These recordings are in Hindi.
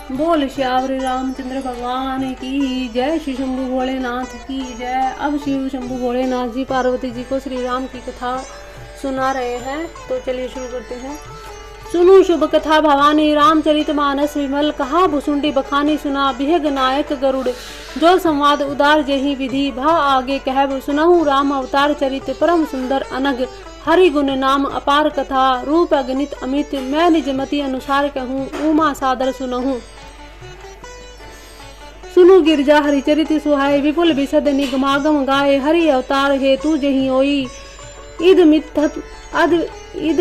बोल श्यावरी रामचंद्र भगवान की जय। श्री शंभु भोलेनाथ की जय। अब शिव शंभु भोलेनाथ जी पार्वती जी को श्री राम की कथा सुना रहे हैं, तो चलिए शुरू करते हैं। सुनु शुभ कथा भवानी, रामचरित मानस विमल, कहा भुसुंडी बखानी, सुना बिहग नायक गरुड़। जो संवाद उदार जही विधि, भा आगे कहब सुनहु राम अवतार चरित, परम सुंदर अनग हरि गुण नाम अपार कथा, रूप अगणित अमित, मैं निज मति अनुसार कहूँ, उमा सादर सुनहु। सुनु गिरजा हरिचरित सुहाए, विपुल विशद निगमागम गाए, हरि अवतार हेतु जही होई, इद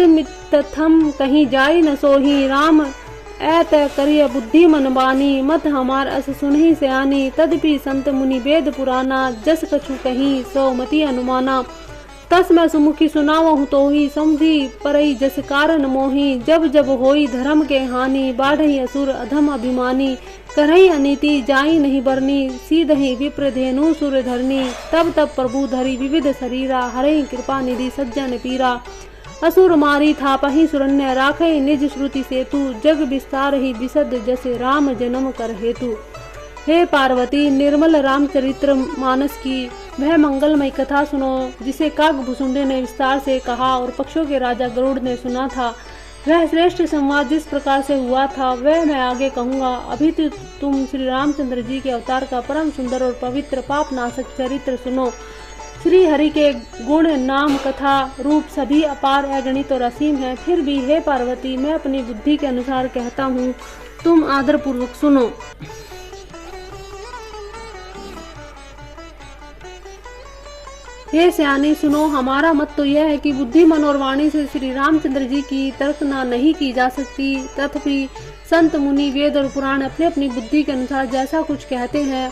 मित्तथम कहीं जाई न सोही, राम ऐत करिय बुद्धि मन बानी, मत हमार अस सुनहि सयानी, तदपि संत मुनि वेद पुराना, जस कछु कहीं सो मति अनुमाना, तस मैं सुमुखी सुनावहु तोही, समझी परई जस कारण मोही, जब जब होई धर्म के हानि, बाढ़ई असुर अधम अभिमानी, करई अनीति जाई नहीं बरनी, सीधहि विप्र धेनु सुर धरनी, तब तब प्रभु धरि विविध शरीरा, हरई कृपा निधि सज्जन पीरा, असुर मारी थापहि सुरन्य, राखई निज श्रुति सेतु, जग विस्तार ही विशद जसे राम जन्म कर हेतु। हे पार्वती, निर्मल रामचरित्र मानस की वह मंगलमय कथा सुनो, जिसे काग भुसुंडे ने विस्तार से कहा और पक्षों के राजा गरुड़ ने सुना था। वह श्रेष्ठ संवाद जिस प्रकार से हुआ था वह मैं आगे कहूँगा। अभी तो तुम श्री रामचंद्र जी के अवतार का परम सुंदर और पवित्र पाप नाशक चरित्र सुनो। श्री हरि के गुण नाम कथा रूप सभी अपार अगणित और असीम है। फिर भी हे पार्वती, मैं अपनी बुद्धि के अनुसार कहता हूँ, तुम आदर पूर्वक सुनो। हे सयानी सुनो, हमारा मत तो यह है कि बुद्धि मन और वाणी से श्री रामचंद्र जी की तर्कना नहीं की जा सकती, तथापि संत मुनि वेद और पुराण अपने अपनी बुद्धि के अनुसार जैसा कुछ कहते हैं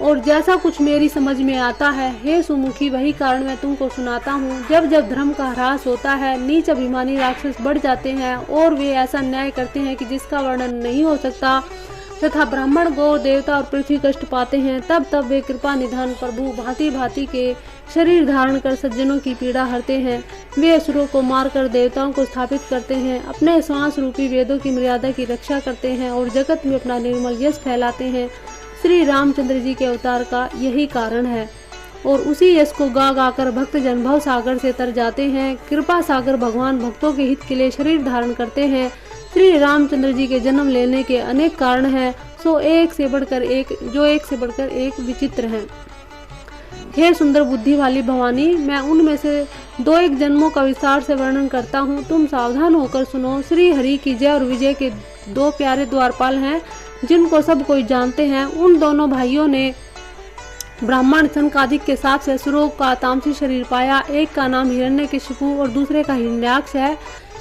और जैसा कुछ मेरी समझ में आता है, हे सुमुखी, वही कारण मैं तुमको सुनाता हूँ। जब जब धर्म का ह्रास होता है, नीच अभिमानी राक्षस बढ़ जाते हैं और वे ऐसा न्याय करते हैं कि जिसका वर्णन नहीं हो सकता, तथा ब्राह्मण गौ देवता और पृथ्वी कष्ट पाते हैं, तब तब वे कृपा निधान प्रभु भांति भांति के शरीर धारण कर सज्जनों की पीड़ा हरते हैं। वे असुरों को मारकर देवताओं को स्थापित करते हैं, अपने श्वास रूपी वेदों की मर्यादा की रक्षा करते हैं और जगत में अपना निर्मल यश फैलाते हैं। श्री रामचंद्र जी के अवतार का यही कारण है और उसी यश को गा गा कर भक्त जन भव सागर से तर जाते हैं। कृपा सागर भगवान भक्तों के हित के लिए शरीर धारण करते हैं। श्री रामचंद्र जी के जन्म लेने के अनेक कारण हैं, जो एक से बढ़कर एक विचित्र हैं। हे सुंदर बुद्धि वाली भवानी, मैं उनमें से दो एक जन्मों का विस्तार से वर्णन करता हूँ, तुम सावधान होकर सुनो। श्री हरि की जय और विजय के दो प्यारे द्वारपाल हैं, जिनको सब कोई जानते हैं। उन दोनों भाइयों ने ब्राह्मण सनकादिक के साथ से असुरों का तामसी शरीर पाया। एक का नाम हिरण्यकशिपु और दूसरे का हिरण्याक्ष है।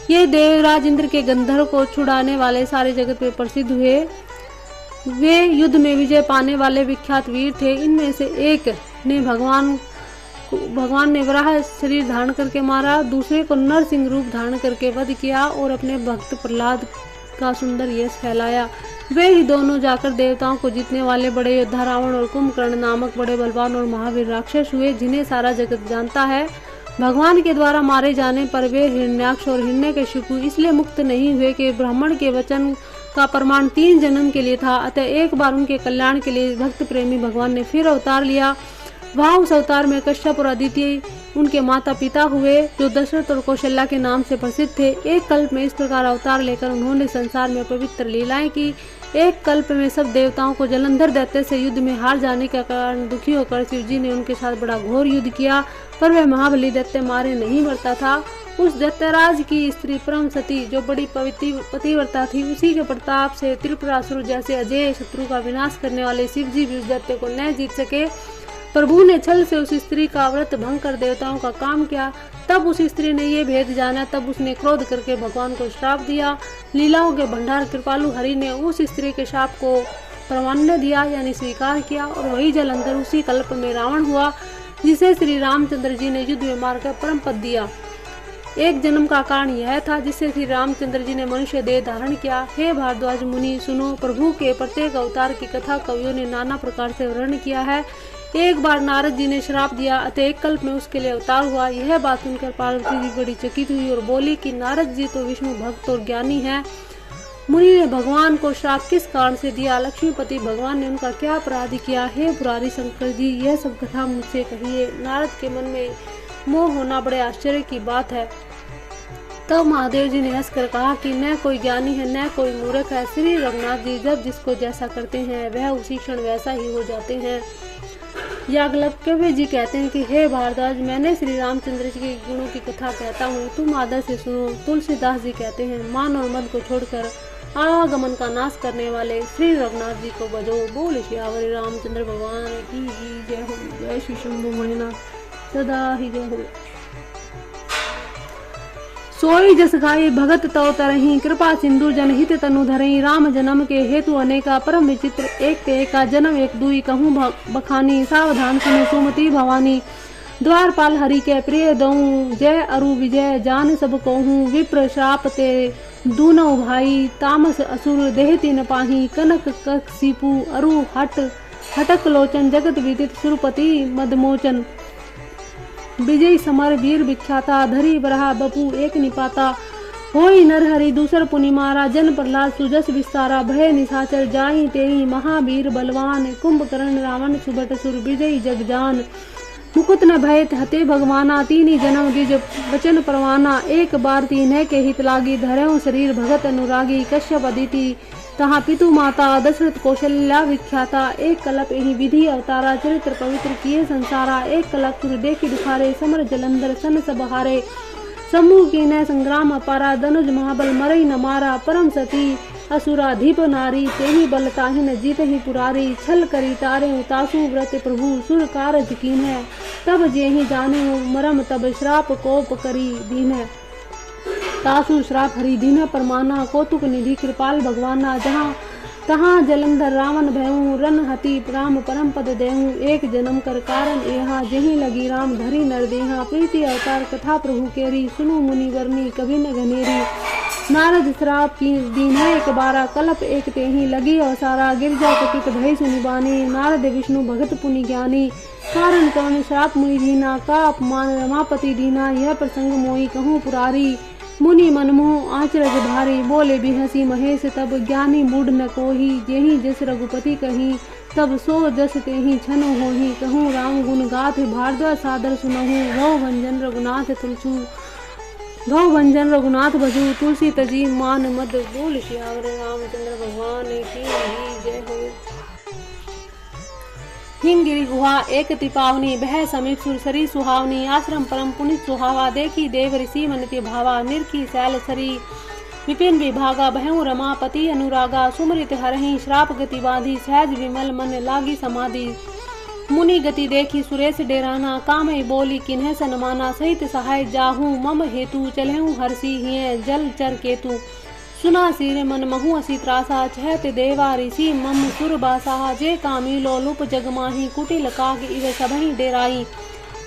ये देवराज इंद्र के गंधर्व को छुड़ाने वाले सारे जगत में प्रसिद्ध हुए। वे युद्ध में विजय पाने वाले विख्यात वीर थे। इनमें से एक ने भगवान ने वराह शरीर धारण करके मारा, दूसरे को नरसिंह रूप धारण करके वध किया और अपने भक्त प्रहलाद का सुंदर यश फैलाया। वे ही दोनों जाकर देवताओं को जीतने वाले बड़े योद्धा रावण और कुंभकर्ण नामक बड़े बलवान और महावीर राक्षस हुए, जिन्हें सारा जगत जानता है। भगवान के द्वारा मारे जाने पर वे हिरण्याक्ष और हिरण्यकशिपु इसलिए मुक्त नहीं हुए कि ब्राह्मण के वचन का प्रमाण 3 जन्म के लिए था। अतः एक बार उनके कल्याण के लिए भक्त प्रेमी भगवान ने फिर अवतार लिया। वहाँ उस अवतार में कश्यप और अदिति उनके माता पिता हुए, जो दशरथ और कौशल्या के नाम से प्रसिद्ध थे। एक कल्प में इस प्रकार अवतार लेकर उन्होंने संसार में पवित्र लीलाएं की। एक कल्प में सब देवताओं को जलंधर दैत्य से युद्ध में हार जाने के कारण दुखी होकर शिव जी ने उनके साथ बड़ा घोर युद्ध किया, पर वह महाबली दैत्य मारे नहीं मरता था। उस दैत्यराज की स्त्री परम सती, जो बड़ी पतिव्रता थी, उसी के प्रताप से त्रिपुरासुर जैसे अजय शत्रु का विनाश करने वाले शिव जी भी उस दैत्य को न जीत सके। प्रभु ने छल से उस स्त्री का व्रत भंग कर देवताओं का काम किया। तब उस स्त्री ने ये भेद जाना, तब उसने क्रोध करके भगवान को श्राप दिया। लीलाओं के भंडार कृपालु हरि ने उस स्त्री के शाप को प्रामाण्य दिया, यानी स्वीकार किया, और वही जलंधर उसी कल्प में रावण हुआ, जिसे श्री रामचंद्र जी ने युद्ध में मारकर परम पद दिया। एक जन्म का कारण यह था जिससे श्री रामचंद्र जी ने मनुष्य देह धारण किया। हे भारद्वाज मुनि सुनो, प्रभु के प्रत्येक अवतार की कथा कवियों ने नाना प्रकार से वर्णन किया है। एक बार नारद जी ने श्राप दिया, अतः एक कल्प में उसके लिए अवतार हुआ। यह बात सुनकर पार्वती जी बड़ी चकित हुई और बोली कि नारद जी तो विष्णु भक्त और ज्ञानी हैं मुनि ने भगवान को श्राप किस कारण से दिया? लक्ष्मीपति भगवान ने उनका क्या अपराध किया? हे पुरारी शंकर जी, यह सब कथा मुझसे कहिए। नारद के मन में मोह होना बड़े आश्चर्य की बात है। तब महादेव जी ने हंसकर कहा कि न कोई ज्ञानी है न कोई मूर्ख है। श्री रघुनाथ जी जब जिसको जैसा करते हैं वह उसी क्षण वैसा ही हो जाते हैं। याज्ञवल्क्य जी कहते हैं कि हे भारद्वाज, मैंने श्री रामचंद्र जी के गुणों की कथा कहता हूँ, तुम आदर से सुनो। तुलसीदास जी कहते हैं, मान और मद को छोड़कर आवागमन का नाश करने वाले श्री रघुनाथ जी को बजो। बोल श्री रामचंद्र भगवान की जय हो। जय श्री शंभु मणिनाथ सदा ही जय हो। सोई जस गाई भगत तव तरही, कृपा सिंधु जनहित तनु धरही। राम जन्म के हेतु अनेका परम विचित्र, एक ते एका जन्म एक दुई कहूँ बखानी। सावधान सुनो सुमति भवानी, द्वारपाल हरि के प्रिय दऊं। जय अरु विजय जान सब कहूँ, विप्र श्राप ते दूनों भाई। तामस असुर देहति न पाही, कनक कशिपु अरु हटक लोचन। जगत विदित सुरपति मदमोचन, विजय समर वीर विख्याता। धरी बरहा बपू एक निपाता, होई नरहरि दूसर पुनि मारा। जन प्रहलाद सुजस विस्तारा, भय निशाचर जाई तेई। महावीर बलवान, कुंभकर्ण रावण सुभट सुर। विजयी जगजान, मुकुट न भय हते भगवाना। तीनी जन्म गिज वचन परवाना, एक बार तीन के हित लागी। धरऊ शरीर भगत अनुरागी, कश्यप अदिति तहाँ पितु माता। दशरथ कौशल्या विख्याता, एक कल्प ही विधि अवतारा। चरित्र पवित्र किए संसारा, एक कल्प सुर देखि दुखारे। समर जलंधर सन सब हारे, समूह की न संग्राम अपारा। धनुज महाबल मरई न मारा, परम सती असुराधिप नारी। तेहि बल ताहि न जीत ही पुरारी, छल करी तारे तासु व्रत प्रभु। सुर कारज कीन है तब जेहि जाने मरम, तब श्राप कोप करी दीन है। तासु श्राप हरि दीन परमाना, कौतुक निधि कृपाल भगवाना। जहाँ तहाँ जलंधर रावण भयऊ, रन हति राम परम पद देहूँ। एक जन्म कर कारण यहाँ, जहीं लगी राम धरी नर देहा। प्रीति अवतार कथा प्रभु केरी, सुनु मुनि वर्णी कभी न घनेरी। नारद श्राप की दीन है एक बारा, कल्प एक तेहि लगी अवसारा। गिरजा कपित भय सुनिबानी, नारद विष्णु भगत पुनि ज्ञानी। कारण कवन श्राप मुनि दीना, का अपमान रमापति दीना। यह प्रसंग मोहि कहूँ पुरारी, मुनि मनमोह आचरज भारी। बोले भी हंसी महेश तब, ज्ञानी मूढ़ न कोही। जेहि जस रघुपति कही, तब सो जस तेहि छन होही। कहूँ राम गुण गाथ, भारद्वाज सादर सुनहु। भव भंजन रघुनाथ तुलसू, भव भंजन रघुनाथ भजू। तुलसी तजी मान मद, बोल श्यावर रामचंद्र भगवान की जय हो। हिमगिरि गुहा एक तिपावनी, बह समीप सुरसरी सुहावनी। आश्रम परम पुनित सुहावा, देखी देव ऋषि मनति भावा। निरखी शैल सरी विपिन विभागा, बहऊ रमापति अनुरागा। सुमरित हरहि श्राप गति बाधी, सहज विमल मन लागी समाधि। मुनि गति देखी सुरेश डेराना, कामय बोली किन्ह सनमाना। सहित सहाय जाहू मम हेतु, चलहूँ हर्षि हिय जल चर केतु। सुना सिर मन महु असी त्रासा, छहत देवा ऋषि मम सुर बासा। जे कामी लोलुप जगमाही, कुटिल काग इव सबहि डेराई।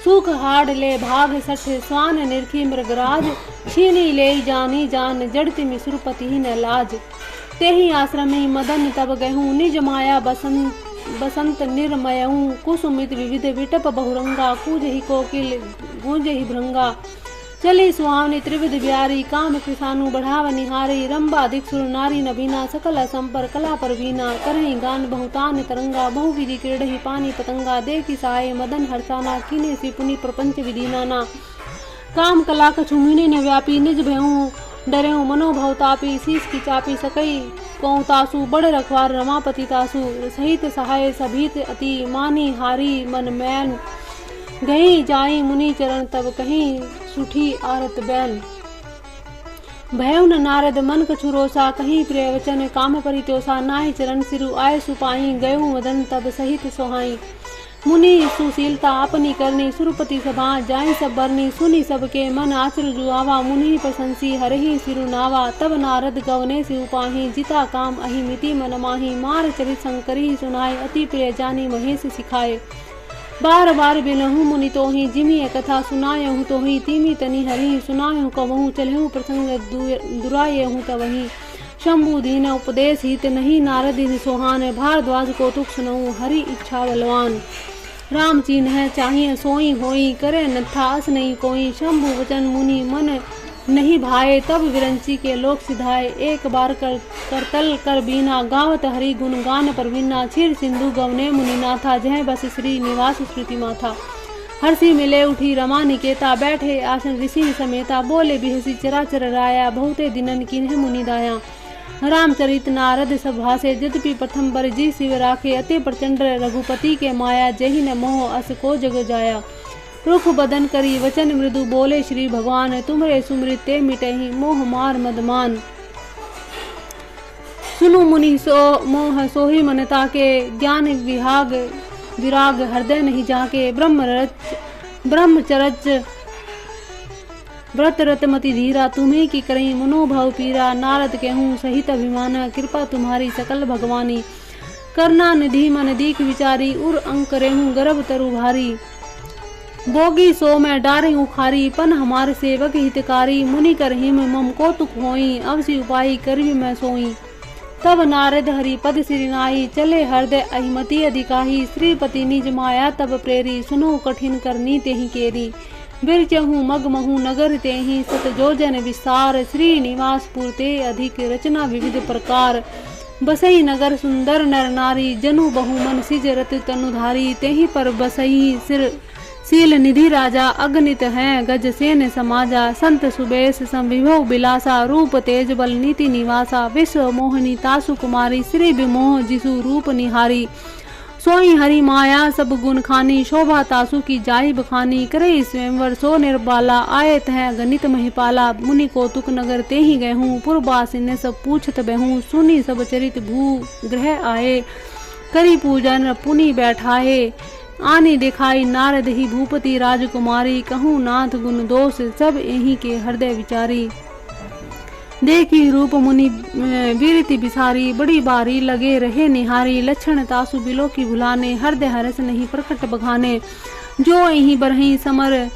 सुख हाड़ ले भाग सठ, स्वान निरखी मृगराज। छीनी ले जानी जान, जड़ति मिसुरपति न लाज। तेहि आश्रमी मदन तब गहूँ, निज माया बसंत निर्मयऊ। कुसुमित विविध विटप बहुरंगा, कूजहि कोकिल गूंजहि भृंगा। चली सुहावनी त्रिविध ब्यारी, काम किसानु बढ़ाव निहारी। रंबा दिक सुर नारी नबीना, सकल असंपर कला परवीना। करही गान बहुतान तरंगा, बहुविधि क्रीडहि पानी पतंगा। देखी सहाय मदन हर्षाना, कीने से पुनि प्रपंच विदीनाना। काम कला कछुमिने न व्यापी, निज भयऊ डरेऊ मनोभव तापी। शीश की चापी सकई कौ तासु, बड़ रखवार रमापति तासु। सहित सहाय सभीत अति, मानी हारी मन मैन। गही जाई मुनि चरण, तब कहीं सुठी आरत बैन। भयउ न नारद मन कछु रोसा, कहीं प्रिय वचन काम परितोषा। नाहि चरण सिरु आय सुपाई, गयउ मदन तब सहित सोहाई। मुनि सुशीलता अपनी करनी, सुरपति सभा जाय सब बरनी। सुनी सबके मन आचर जुआवा, मुनि प्रशंसी हरहि सिरु नावा। तब नारद गवने से उपाही, जिता काम अहि मिति मन माही। मार चरित शंकरी सुनाय, अति प्रिय जानी महेश सिखाए। बार बार बिलहूँ मुनि तोहि, जिमि कथा सुनायहूँ तोहि। तीमी तनि हरि सुनायहूँ कबहूँ, चलहूँ प्रसंग दुरायहूँ तबहि। शंभु दीन उपदेश हित नहीं, नारद सोहान। भारद्वाज कौतुक सुनऊँ, हरि इच्छा बलवान। राम चीन है चाहिए सोई होई, करे नथा अस नहीं कोई। शंभु वचन मुनि मन नहीं भाए, तब विरंची के लोक सिधाए। एक बार करतल कर बीना, गावत हरि गुण गान परवीना। क्षीर सिंधु गवने मुनिनाथा, जह बस श्री निवास श्रुति माथा। हर्षि मिले उठी रमा निकेता, बैठे आसन ऋषि समेता। बोले बिहसी चराचर राया, बहुते दिनन किन्ह मुनि दाया। रामचरित नारद सब भाषे, यद्यपि प्रथम बर जी शिव राखे। अति प्रचंड रघुपति के माया, जहि न मोह अस को जग जाया। रुख बदन करी वचन मृदु, बोले श्री भगवान। तुमरे सुमृत ते मिटहि, मोह मार मदमान। सुनु मुनि सो मोह सोहि मन ताके, ज्ञान विराग हृदय नहीं जाके। ब्रह्मचरज व्रत रतमति धीरा, तुम्हें की करई मनोभाव पीरा। नारद कहूँ सहित अभिमान, कृपा तुम्हारी सकल भगवानी। करना निधि मन दीख विचारी, उर अंक रेहूँ गर्भ तरु भारी। बोगी सो मैं डारे उखारी, पन हमारे सेवक हितकारी। मुनि कर हिम मम कौतुक होई, अवसि उपाई करवि मैं सोई। तब नारद हरि पद सिरि नाई, चले हृदय अहिमति अधिकाही। श्रीपति निज माया तब प्रेरी, सुनो कठिन करनी तेहि केरी। बिरचहूँ मग महू नगर तेहि, सत जोजन विस्तार। श्री निवास पुरते अधिक, रचना विविध प्रकार। बसई नगर सुंदर नर नारी, जनु बहुमन सिज रत तनुधारी। तेहि पर बसई शील निधि राजा, अगणित हैं गज सेन समाजा। संत सुबेश संविभव बिलासा, रूप तेज बल नीति निवासा। विश्व मोहनी तासु कुमारी, श्री विमोह जिसु रूप निहारी। सोई हरि माया सब गुण खानी, शोभा तासु की जाहि बखानी। करे स्वयंवर सो निर्बाला, आयत है गणित महिपाला। मुनि कौतुक नगर ते ही गए हूँ, पुरबासिन सब पूछत behूँ। सुनी सब चरित भू ग्रह आए, करी पूजन पुनि बैठाए। आनी दिखाई नारद ही भूपति राजकुमारी, कहूँ नाथ गुण दोष सब यही के हृदय विचारी। देखी रूप मुनि वीरति बिसारी, बड़ी बारी लगे रहे निहारी। लक्षण तासु बिलो की भुलाने, हृदय हरस नहीं प्रकट बखाने। जो यही बरही समर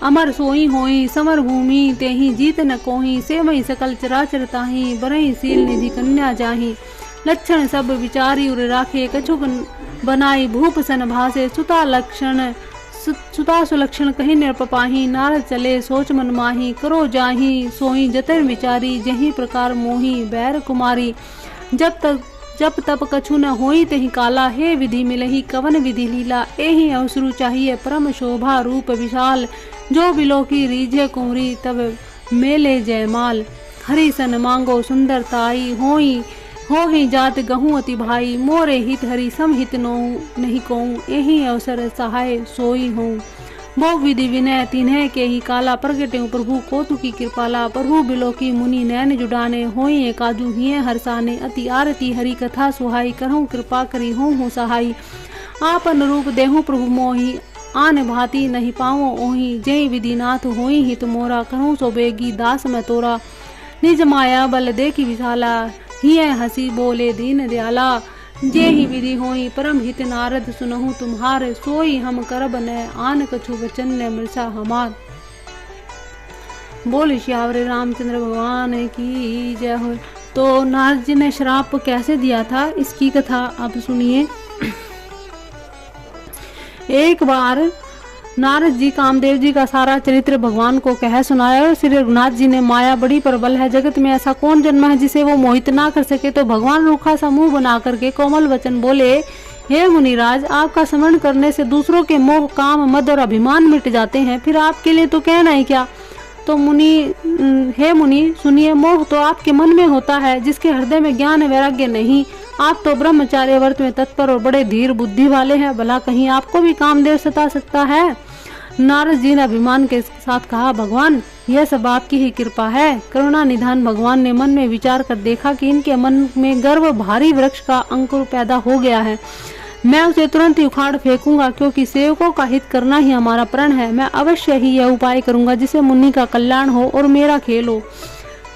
अमर सोई होई, समर भूमि तेहि जीत न कोही। सेवई सकल चराचर ताहि, बरही शील निधि कन्या जाहि। लक्षण सब विचारी उर राखे, कछुक बनाई भूप सन भासे। सुता सुलक्षण कहीं निरपपाही, नारद चले सोच मन माही। करो जाही सोई जतर विचारी, जही प्रकार मोही बैर कुमारी। जब तप कछु न होई तेहि काला, हे विधि मिलही कवन विधि लीला। एहि अवसरु चाहिए परम शोभा रूप विशाल। जो बिलो की रीझे कुंवरी, तब मेले जयमाल। हरि सन मांगो सुंदर ताई, हो ही जात गहूँ अति भाई। मोरे हित हरि सम हित नहीं कहूँ, यही अवसर सहाय सोई हूँ। बहु विधि विनय तिन्ह के ही काला, प्रगटे प्रभु कौतुकी कृपाला। प्रभु बिलो की मुनि नैन जुडाने, होई काजू हिये हरसाने। अति आरती हरि कथा सुहाई, करहूँ कृपा करी हूँ सहाई। आपन रूप देहूँ प्रभु मोही, आन भांति नहीं पाओ ओही। जय विधिनाथ होई हित मोरा, करहूँ सो बेगी दास मैं तोरा। निज माया बल देखी विशाला, हिय हसी बोले दीन दयाला। जे ही विधि होई परम हित, नारद सुनहु तुम्हार। सोई हम करब न आन कछु, वचन न मृषा हमार। बोल श्यावर रामचंद्र भगवान की जय हो। तो नारद जी ने श्राप कैसे दिया था, इसकी कथा आप सुनिए। एक बार नारद जी कामदेव जी का सारा चरित्र भगवान को कह सुनाया, और श्री रघुनाथ जी ने माया बड़ी प्रबल है, जगत में ऐसा कौन जन्मा है जिसे वो मोहित ना कर सके। तो भगवान रूखा सा मुंह बना करके कोमल वचन बोले, हे मुनिराज, आपका स्मरण करने से दूसरों के मोह काम मद और अभिमान मिट जाते हैं, फिर आपके लिए तो कहना ही क्या। तो हे मुनि सुनिए, मोह तो आपके मन में होता है, जिसके हृदय में ज्ञान वैराग्य नहीं। आप तो ब्रह्मचार्य व्रत में तत्पर और बड़े धीर बुद्धि वाले हैं, भला कहीं आपको भी कामदेव सता सकता है। नारद जी ने अभिमान के साथ कहा, भगवान यह सब आपकी ही कृपा है। करुणा निधान भगवान ने मन में विचार कर देखा कि इनके मन में गर्व भारी वृक्ष का अंकुर पैदा हो गया है। मैं उसे तुरंत ही उखाड़ फेंकूंगा, क्योंकि सेवकों का हित करना ही हमारा प्रण है। मैं अवश्य ही यह उपाय करूंगा जिससे मुनि का कल्याण हो और मेरा खेल हो।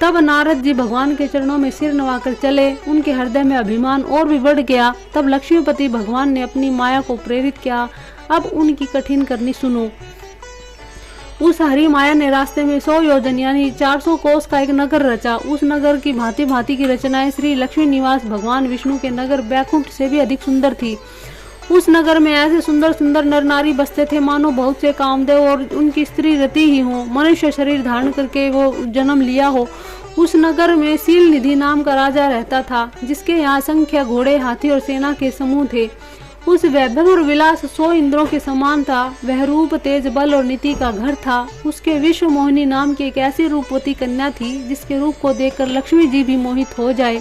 तब नारद जी भगवान के चरणों में सिर नवाकर चले। उनके हृदय में अभिमान और भी बढ़ गया। तब लक्ष्मीपति भगवान ने अपनी माया को प्रेरित किया। अब उनकी कठिन करनी सुनो। उस हरि माया ने रास्ते में 100 योजन यानी 400 कोस का एक नगर रचा। उस नगर की भांति भांति की रचनाएं श्री लक्ष्मी निवास भगवान विष्णु के नगर बैकुंठ से भी अधिक सुंदर थी। उस नगर में ऐसे सुंदर सुंदर नर नारी बसते थे मानो बहुत से कामदेव और उनकी स्त्री रति ही हो, मनुष्य शरीर धारण करके वो जन्म लिया हो। उस नगर में सील निधि नाम का राजा रहता था, जिसके यहाँ संख्या घोड़े, हाथी और सेना के समूह थे। उस वैभव और विलास 100 इंद्रों के समान था। वह रूप, तेज, बल और नीति का घर था। उसके विश्व मोहिनी नाम की एक ऐसी रूपवती कन्या थी जिसके रूप को देखकर लक्ष्मी जी भी मोहित हो जाए।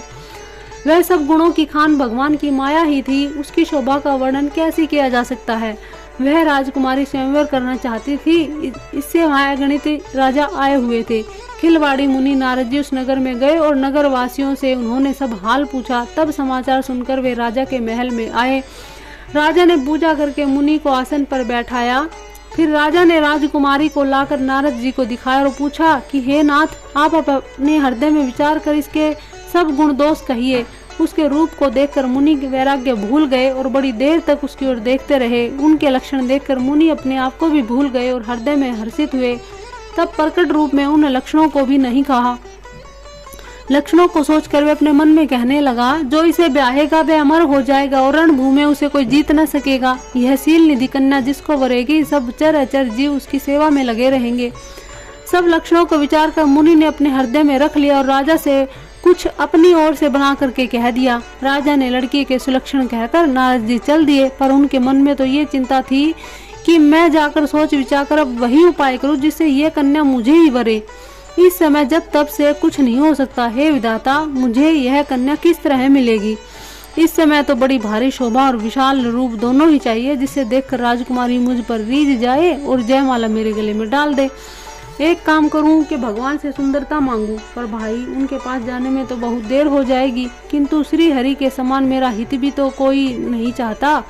वह सब गुणों की खान भगवान की माया ही थी। उसकी शोभा का वर्णन कैसे किया जा सकता है। वह राजकुमारी स्वयंवर करना चाहती थी, इससे वहाँ अगणित राजा आए हुए थे। खिलवाड़ी मुनि नारद जी उस नगर में गए और नगर वासियों से उन्होंने सब हाल पूछा। तब समाचार सुनकर वे राजा के महल में आए। राजा ने पूजा करके मुनि को आसन पर बैठाया। फिर राजा ने राजकुमारी को लाकर नारद जी को दिखाया और पूछा कि हे नाथ, आप अपने हृदय में विचार कर इसके सब गुण दोष कहिए। उसके रूप को देखकर मुनि वैराग्य भूल गए और बड़ी देर तक उसकी ओर देखते रहे। उनके लक्षण देखकर मुनि अपने आप को भी भूल गए और हृदय में हर्षित हुए। तब प्रकट रूप में उन लक्षणों को भी नहीं कहा। लक्षणों को सोचकर वे अपने मन में कहने लगा, जो इसे ब्याहेगा वह अमर हो जाएगा और रणभूमि में उसे कोई जीत न सकेगा। यह सील निधि कन्या जिसको वरेगी, सब चर अचर जीव उसकी सेवा में लगे रहेंगे। सब लक्षणों को विचार कर मुनि ने अपने हृदय में रख लिया और राजा से कुछ अपनी ओर से बना करके कह दिया। राजा ने लड़की के सुलक्षण कहकर नारद जी चल दिए, पर उनके मन में तो ये चिंता थी कि मैं जाकर सोच विचार कर अब वही उपाय करूं जिससे ये कन्या मुझे ही वरे। इस समय जब तब से कुछ नहीं हो सकता। हे विधाता, मुझे यह कन्या किस तरह मिलेगी। इस समय तो बड़ी भारी शोभा और विशाल रूप दोनों ही चाहिए, जिसे देखकर राजकुमारी मुझ पर रीझ जाए और जयमाला मेरे गले में डाल दे। एक काम करूं कि भगवान से सुंदरता मांगूं, पर भाई उनके पास जाने में तो बहुत देर हो जाएगी। किंतु श्री हरि के समान मेरा हित भी तो कोई नहीं चाहता,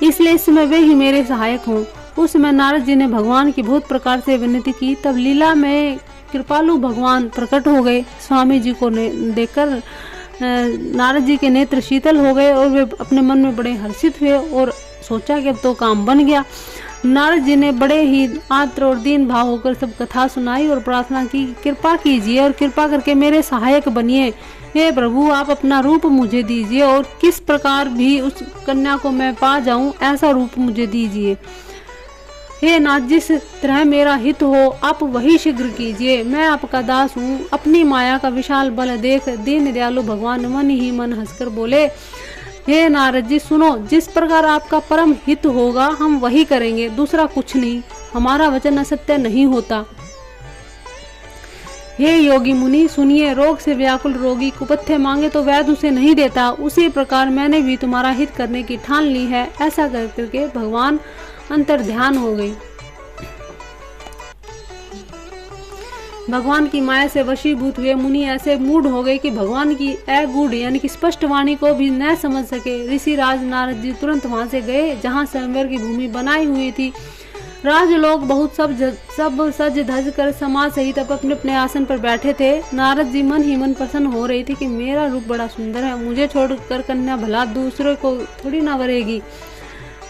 इसलिए इस समय वे ही मेरे सहायक हों। उस समय नारद जी ने भगवान की बहुत प्रकार से विनती की। तब लीला में कृपालु भगवान प्रकट हो गए। स्वामी जी को देखकर नारद जी के नेत्र शीतल हो गए और वे अपने मन में बड़े हर्षित हुए और सोचा कि अब तो काम बन गया। नारद जी ने बड़े ही आर्द्र और दीन भाव होकर सब कथा सुनाई और प्रार्थना की, कृपा कीजिए और कृपा करके मेरे सहायक बनिए। हे प्रभु, आप अपना रूप मुझे दीजिए और किस प्रकार भी उस कन्या को मैं पा जाऊं, ऐसा रूप मुझे दीजिए। हे नाथ, जिस तरह मेरा हित हो आप वही शीघ्र कीजिए। मैं आपका दास हूँ। अपनी माया का विशाल बल देख दीन दयालु भगवान मन ही मन हंसकर बोले, हे नारद जी सुनो, जिस प्रकार आपका परम हित होगा हम वही करेंगे, दूसरा कुछ नहीं। हमारा वचन असत्य नहीं होता। हे योगी मुनि सुनिए, रोग से व्याकुल रोगी कुपथ्य मांगे तो वैद्य उसे नहीं देता, उसी प्रकार मैंने भी तुम्हारा हित करने की ठान ली है। ऐसा करके भगवान अंतर ध्यान हो गई। भगवान की माया से वशीभूत हुए मुनि ऐसे मूड हो गए कि भगवान की अगूढ़ यानी कि स्पष्ट वाणी को भी न समझ सके। ऋषि राज नारद जी तुरंत वहां से गए जहां स्वयंवर की भूमि बनाई हुई थी। राज लोग बहुत सब सज धज कर समाज सहित अपने अपने आसन पर बैठे थे। नारद जी मन ही मन प्रसन्न हो रही थी कि मेरा रूप बड़ा सुंदर है, मुझे छोड़कर कन्या भला दूसरे को थोड़ी ना वरेगी।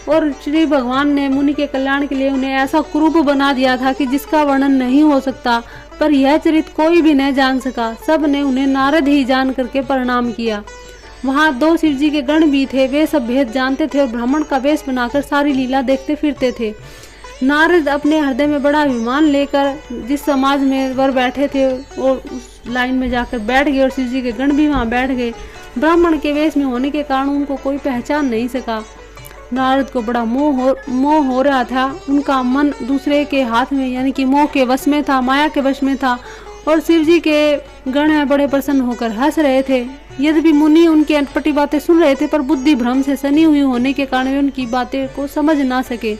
और श्री भगवान ने मुनि के कल्याण के लिए उन्हें ऐसा कुरूप बना दिया था कि जिसका वर्णन नहीं हो सकता। पर यह चरित्र कोई भी न जान सका। सब ने उन्हें नारद ही जान करके प्रणाम किया। वहाँ 2 शिव जी के गण भी थे। वे सब भेद जानते थे और ब्राह्मण का वेश बनाकर सारी लीला देखते फिरते थे। नारद अपने हृदय में बड़ा अभिमान लेकर जिस समाज में वर बैठे थे और उस लाइन में जाकर बैठ गए और शिव जी के गण भी वहाँ बैठ गए। ब्राह्मण के वेश में होने के कारण उनको कोई पहचान नहीं सका। नारद को बड़ा मोह हो रहा था। उनका मन दूसरे के हाथ में यानी कि मोह के वश में था, माया के वश में था। और शिव जी के गण में बड़े प्रसन्न होकर हंस रहे थे। यद्यपि मुनि उनकी अटपटी बातें सुन रहे थे, पर बुद्धि भ्रम से सनी हुई होने के कारण वे उनकी बातें को समझ ना सके।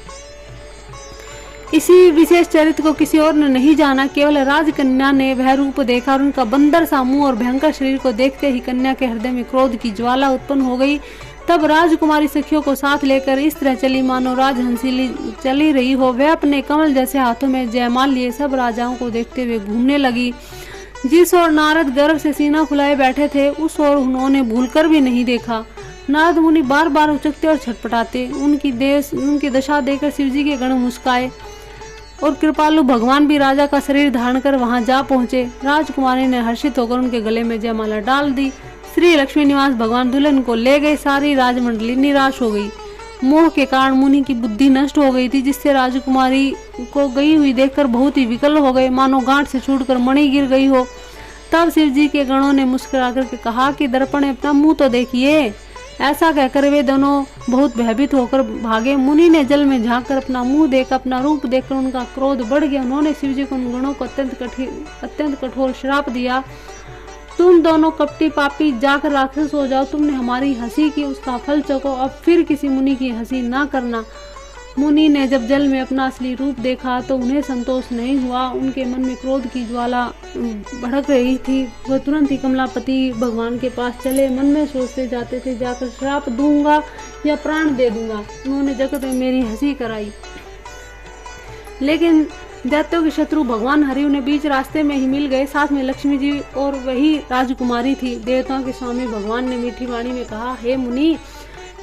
इसी विशेष चरित्र को किसी और ने नहीं जाना। केवल राजकन्या ने वह रूप देखा और उनका बंदर सा मुंह और भयंकर शरीर को देखते ही कन्या के हृदय में क्रोध की ज्वाला उत्पन्न हो गई। तब राजकुमारी सखियों को साथ लेकर इस तरह चली मानो राजहंसी चली रही हो। वह अपने कमल जैसे हाथों में जयमाल लिए सब राजाओं को देखते हुए घूमने लगी। जिस ओर नारद गर्व से सीना फुलाए बैठे थे उस ओर उन्होंने भूलकर भी नहीं देखा। नारद मुनि बार बार उचकते और छटपटाते। उनकी दशा देखकर शिवजी के गण मुस्काए और कृपालु भगवान भी राजा का शरीर धारण कर वहां जा पहुंचे। राजकुमारी ने हर्षित होकर उनके गले में जयमाला डाल दी। श्री लक्ष्मी निवास भगवान दुल्हन को ले गए। सारी राजमंडली निराश हो गई। मोह के कारण मुनि की बुद्धि नष्ट हो गई थी, जिससे राजकुमारी को गई हुई देखकर बहुत ही विकल हो गए, मानो गांठ से छूटकर मणि गिर गई हो। तब शिव जी के गणों ने मुस्कुरा करके कहा कि दर्पण में अपना मुंह तो देखिए। ऐसा कहकर वे दोनों बहुत भयभीत होकर भागे। मुनि ने जल में झांककर अपना मुंह देखा। अपना रूप देखकर उनका क्रोध बढ़ गया। उन्होंने शिव जी को उन गणों को अत्यंत कठोर श्राप दिया। तुम दोनों कपटी पापी, जाकर राक्षस हो जाओ। तुमने हमारी हंसी की, उसका फल चखो। अब फिर किसी मुनि की हंसी ना करना। मुनि ने जब जल में अपना असली रूप देखा तो उन्हें संतोष नहीं हुआ। उनके मन में क्रोध की ज्वाला भड़क रही थी। वह तुरंत ही कमलापति भगवान के पास चले। मन में सोचते जाते थे, जाकर श्राप दूंगा या प्राण दे दूंगा। उन्होंने जगत में मेरी हंसी कराई। लेकिन दैत्यों के शत्रु भगवान हरि उन्हें बीच रास्ते में ही मिल गए। साथ में लक्ष्मी जी और वही राजकुमारी थी। देवताओं के स्वामी भगवान ने मीठी वाणी में कहा, हे मुनि,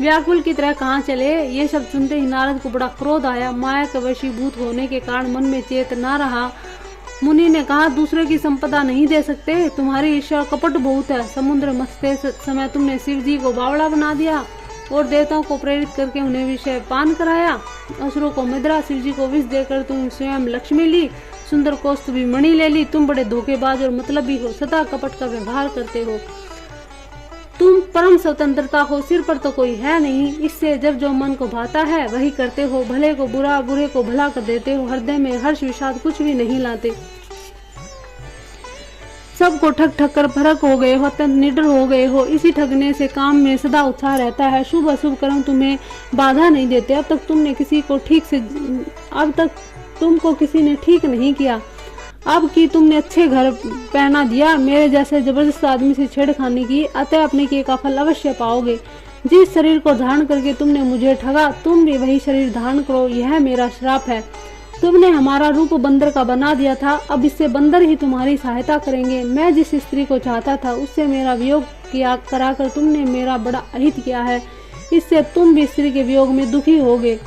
व्याकुल की तरह कहाँ चले? ये सब सुनते ही नारद को बड़ा क्रोध आया। माया के वशीभूत होने के कारण मन में चेत न रहा। मुनि ने कहा, दूसरे की संपदा नहीं दे सकते, तुम्हारी ईर्ष्या कपट बहुत है। समुद्र मथते समय तुमने शिव जी को बावड़ा बना दिया और देवताओं को प्रेरित करके उन्हें विषय पान कराया। असुरों को मदिरा, शिव जी को विष देकर तुम स्वयं लक्ष्मी ली, सुंदर कौस्तुभी मणि ले ली। तुम बड़े धोखेबाज और मतलबी हो, सदा कपट का व्यवहार करते हो। तुम परम स्वतंत्रता हो, सिर पर तो कोई है नहीं। इससे जब जो मन को भाता है वही करते हो। भले को बुरा, बुरे को भला कर देते हो। हृदय में हर्ष विषाद कुछ भी नहीं लाते। सबको ठग ठग कर फरक हो गए हो, अत्यंत निडर हो गए हो। इसी ठगने से काम में सदा उत्साह रहता है। शुभ अशुभ कर्म तुम्हें बाधा नहीं देते। अब तक तुमको किसी ने ठीक नहीं किया। अब कि तुमने अच्छे घर पहना दिया, मेरे जैसे जबरदस्त आदमी से छेड़खानी की, अतः अपने किए का फल अवश्य पाओगे। जिस शरीर को धारण करके तुमने मुझे ठगा, तुम भी वही शरीर धारण करो। यह मेरा श्राप है। तुमने हमारा रूप बंदर का बना दिया था, अब इससे बंदर ही तुम्हारी सहायता करेंगे। मैं जिस स्त्री को चाहता था उससे मेरा वियोग किया कराकर तुमने मेरा बड़ा अहित किया है। इससे तुम भी स्त्री के वियोग में दुखी होगे।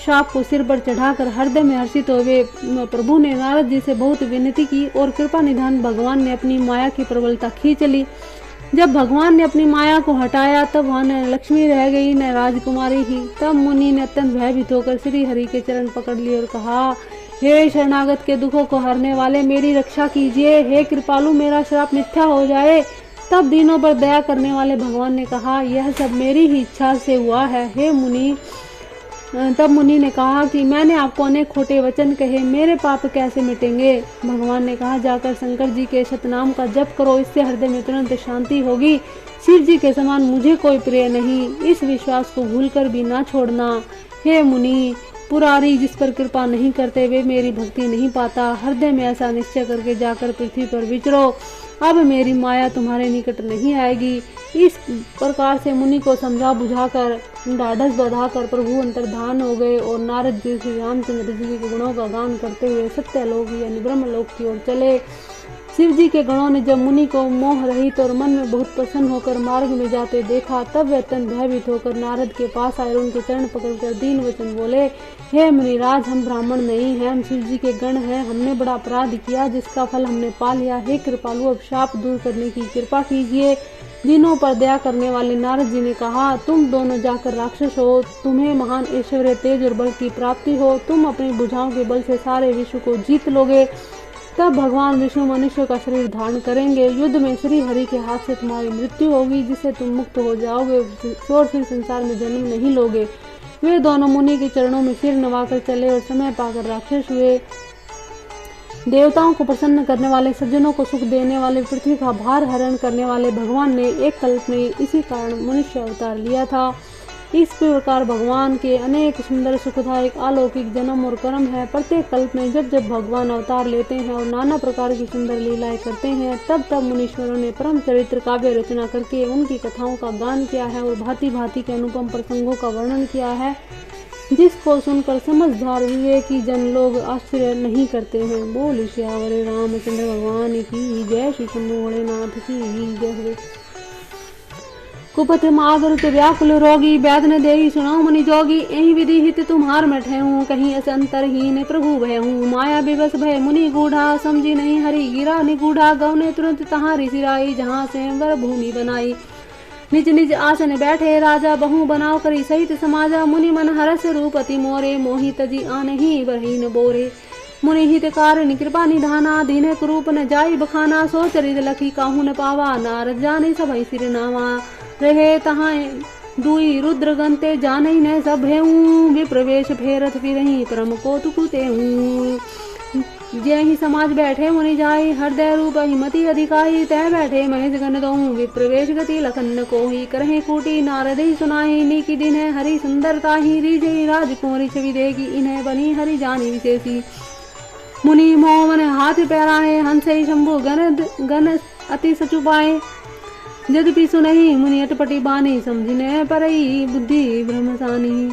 शाप को सिर पर चढ़ाकर हृदय में हर्षित हुए प्रभु ने नारद जी से बहुत विनती की और कृपा निधान भगवान ने अपनी माया की प्रबलता खींच ली। जब भगवान ने अपनी माया को हटाया तब वहां न लक्ष्मी रह गई न राजकुमारी ही। तब मुनि ने अत्यंत भयभीत होकर श्री हरि के चरण पकड़ लिए और कहा, हे शरणागत के दुखों को हरने वाले, मेरी रक्षा कीजिए। हे कृपालु, मेरा श्राप मिथ्या हो जाए। तब दीनों पर दया करने वाले भगवान ने कहा, यह सब मेरी ही इच्छा से हुआ है। हे मुनि, तब मुनि ने कहा कि मैंने आपको अनेक खोटे वचन कहे, मेरे पाप कैसे मिटेंगे? भगवान ने कहा, जाकर शंकर जी के शतनाम का जप करो, इससे हृदय में तुरंत शांति होगी। शिव जी के समान मुझे कोई प्रिय नहीं, इस विश्वास को भूलकर भी ना छोड़ना। हे मुनि, पुरारी जिस पर कृपा नहीं करते वे मेरी भक्ति नहीं पाता। हृदय में ऐसा निश्चय करके जाकर पृथ्वी पर विचरो। अब मेरी माया तुम्हारे निकट नहीं आएगी। इस प्रकार से मुनि को समझा बुझाकर ढाढ़स बंधाकर प्रभु अंतर्धान हो गए और नारद जी श्री रामचंद्र जी के गुणों का गान करते हुए सत्यलोक यानी ब्रह्मलोक की ओर चले। शिव जी के गणों ने जब मुनि को मोह रहित और मन में बहुत प्रसन्न होकर मार्ग में जाते देखा, तब वे अत्यंत भयभीत होकर नारद के पास आए और उनके चरण पकड़कर दीन वचन बोले, हे मुनिराज, हम ब्राह्मण नहीं हैं, हम शिव जी के गण हैं। हमने बड़ा अपराध किया जिसका फल हमने पा लिया। हे कृपालु, अब शाप दूर करने की कृपा कीजिए। दीनों पर दया करने वाले नारद जी ने कहा, तुम दोनों जाकर राक्षस हो, तुम्हें महान ऐश्वर्य, तेज और बल की प्राप्ति हो। तुम अपनी भुजाओं के बल से सारे विश्व को जीत लोगे। तब भगवान विष्णु मनुष्य का शरीर धारण करेंगे। युद्ध में श्री हरि के हाथ से तुम्हारी मृत्यु होगी, जिससे तुम मुक्त हो जाओगे और फिर संसार में जन्म नहीं लोगे। वे दोनों मुनि के चरणों में सिर नवाकर चले और समय पाकर राक्षस हुए। देवताओं को प्रसन्न करने वाले, सज्जनों को सुख देने वाले, पृथ्वी का भार हरण करने वाले भगवान ने एक कल्प में इसी कारण मनुष्य अवतार लिया था। इस प्रकार भगवान के अनेक सुंदर सुखदायक अलौकिक जन्म और कर्म है। प्रत्येक कल्प में जब जब भगवान अवतार लेते हैं और नाना प्रकार की सुंदर लीलाएं करते हैं, तब तब मुनीश्वरों ने परम चरित्र काव्य रचना करके उनकी कथाओं का गान किया है और भांति भांति के अनुपम प्रसंगों का वर्णन किया है, जिसको सुनकर समझदार विवेकी जन लोग आश्चर्य नहीं करते हैं। बोल श्यावर रामचंद्र भगवान की जय। श्री शंभु भोलेनाथ की जय। कुपथ मागरुत व्याकुल रोगी, व्याध न देहि सुनो मुनि जोगी। एहि विधि हित तुम्हार मैं ठहूँ, कहीं अस अंतरहीन प्रभु भयहूँ। माया विवश भय मुनि गूढ़ा, समझी नहीं हरि गिरा निगूढ़ा। गौने तुरंत तहारी सिराई, जहाँ स्वयंवर भूमि बनाई। निज निज आसन बैठे राजा, बहु बनाव करी सहित समाजा। मुनि मन हरस रूप अति मोरे, मोहि तजी आनहि बरही न बोरे। मुनि हित कारण कृपा निधाना, दीन कुरूप न जाई बखाना। सो चरित लखी काहू न पावा, नारद जाने सभई सिर नावा। रहे तहाँ दुई रुद्र गंते, जाने न सब भेऊँ। विप्रवेश फेरत फिरही, परम कौतुक तेऊँ। जय ही समाज बैठे मुनि जाई, हृदय रूप हिमति अधिकाई। तय बैठे महेश गण दोहूँ, विप्रवेश गति लखन कोही। करहे कूटी नारद ही सुनाही, नीकी दिन है हरि सुंदरता ही। रीझई राजकुमारी छवि देगी, इन्हें बनी हरि जानी विशेषी। मुनि मोहन हाथ पैराए, हंसई शंभु गण अति सचुपाए। यद्यपि सुनहि मुनि अटपटी बानी, समझिने परई बुद्धि ब्रह्मसानी।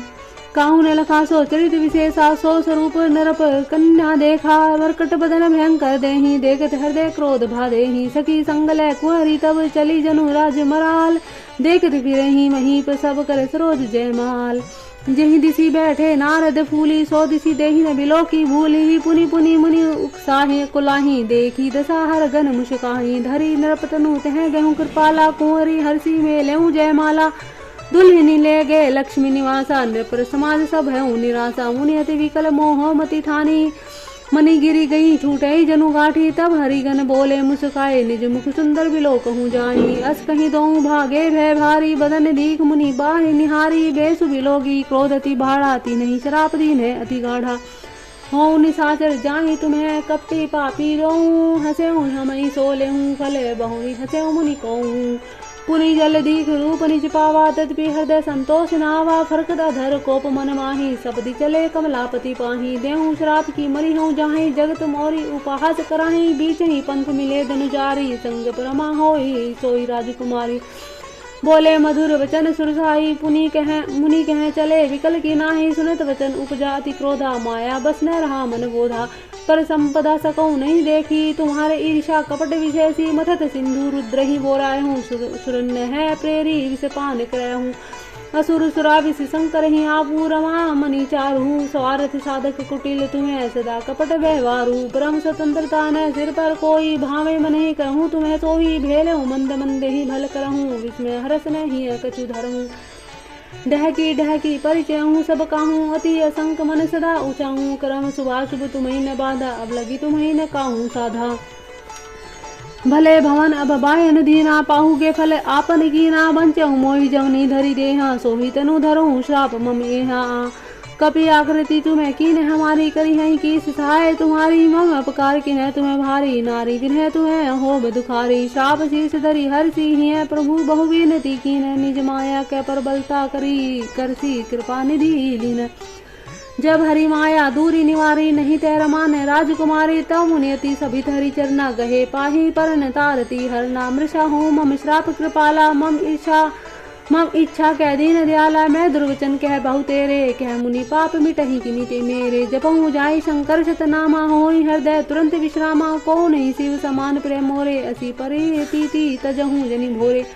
काहू ने लखा सो चरित विशेषा, सो स्वरूप नरप कन्या देखा। वरकट बदन भयंकर देहि, देखत हृदय क्रोध बाधेहि। सखी संग लै कुंवरी, तब चली जनु राज मराल। देखत फिरहि महीप, सब कर सरोज जयमाल। जहि दिसी बैठे नारद फूली, सो दिसी देहि न बिलोकी भूली। पुनि पुनि मुनि उकसाहे कुलाही, देखी दशा हर गन मुस्काही। धरी नरपतनु तह गहूँ कृपाला, कुंवरी हर्षि में लेऊँ जयमाला। दुल्हनी ले गए लक्ष्मी निवासा, नृपर समाज सब है निराशा। मुनि अति विकल मोह मति ठानी, मनी गिरी गई छूटई जनु गाठी। तब हरिगन बोले मुस्काए, निज मुख सुंदर बिलो कहूँ जाई। अस कहीं दोऊ भागे भय भारी, बदन दीख मुनि बाहि निहारी। बेसु बिलोगी क्रोध अति भाड़ाती, नहीं शराप दीन है अति गाढ़ा। हो निशाचर जाहि तुम्हें, कपटी पापी रोऊँ। हंसेऊ हमई सोले हूँ, फले बहुरी हंसेऊ मुनि कहूँ। पुनि जल दीख रूप निज पावा, तदपि हृदय संतोष नावा। फरकत अधर कोप मन माही, सपदि चले कमलापति पाही। देहूँ श्राप की मरी हूँ जाहि, जगत मोरी उपहास कराही। बीच ही पंथ मिले धनुजारी, संग परमा होई सोई राजकुमारी। बोले मधुर वचन सुरसाई, मुनि कहें चले विकल की नाही। सुनत वचन उपजा अति क्रोधा, माया बस न रहा मन बोधा। पर संपदा सकऊँ नहीं देखी, तुम्हारे ईर्षा कपट विशेषी। मथत सिंधु रुद्र ही बोराय हूँ, सुरन्न है प्रेरी विष पान करय हूँ। असुर सुरा विष शंकर ही आपू, रमा मणि चारू। स्वार्थ साधक कुटिल तुम्हें, सदा कपट व्यवहारू। परम स्वतंत्रता न सिर पर कोई, भावे मन ही करहूँ तुम्हें सोही। भेलहूँ मंद मंद ही भल करहूँ, विस्मय हरस नहीं कछु धरहूँ। डहकी परिचय हूँ सब काहूँ, अति असंक मन सदा ऊँचाऊँ। करम शुभाशुभ तुम्हें न बाधा, अब लगी तुम्हें न काहूँ साधा। भले भवन अब बायन दीना, पाहुगे फल आपन कीना। बंचहु मोहि जवनी धरी देहा, सोही तनु धरहूँ श्राप मम एहा। कपि आकृति तुम्हें कीन हमारी, करी है की सहाय तुम्हारी। मम अपकार किन्ह तुम्हें भारी, नारी किन्ह तुम्हें होब दुखारी। श्राप शीस धरी हर्षि हिय, प्रभु बहु विनती कीन। निज माया के परबलता करी, करसी कृपा निधि लीन। जब हरि माया दूरी निवारी, नहीं तैर माने राजकुमारी। तब मुनि अति सभित हरि चरना, गहे पाही परन तारती हरना। मृषा हूँ मम श्राप कृपाला, मम इच्छा कह दीन दयाला। मैं दुर्वचन कह बहु तेरे, कह मुनि पाप मिटहि किमिते मेरे। जपहु जाई शंकर शतनामा, होई हृदय तुरंत विश्रामा। को नहीं शिव समान प्रेम मोरे, असी परे पीति तजहु जनि भोरे।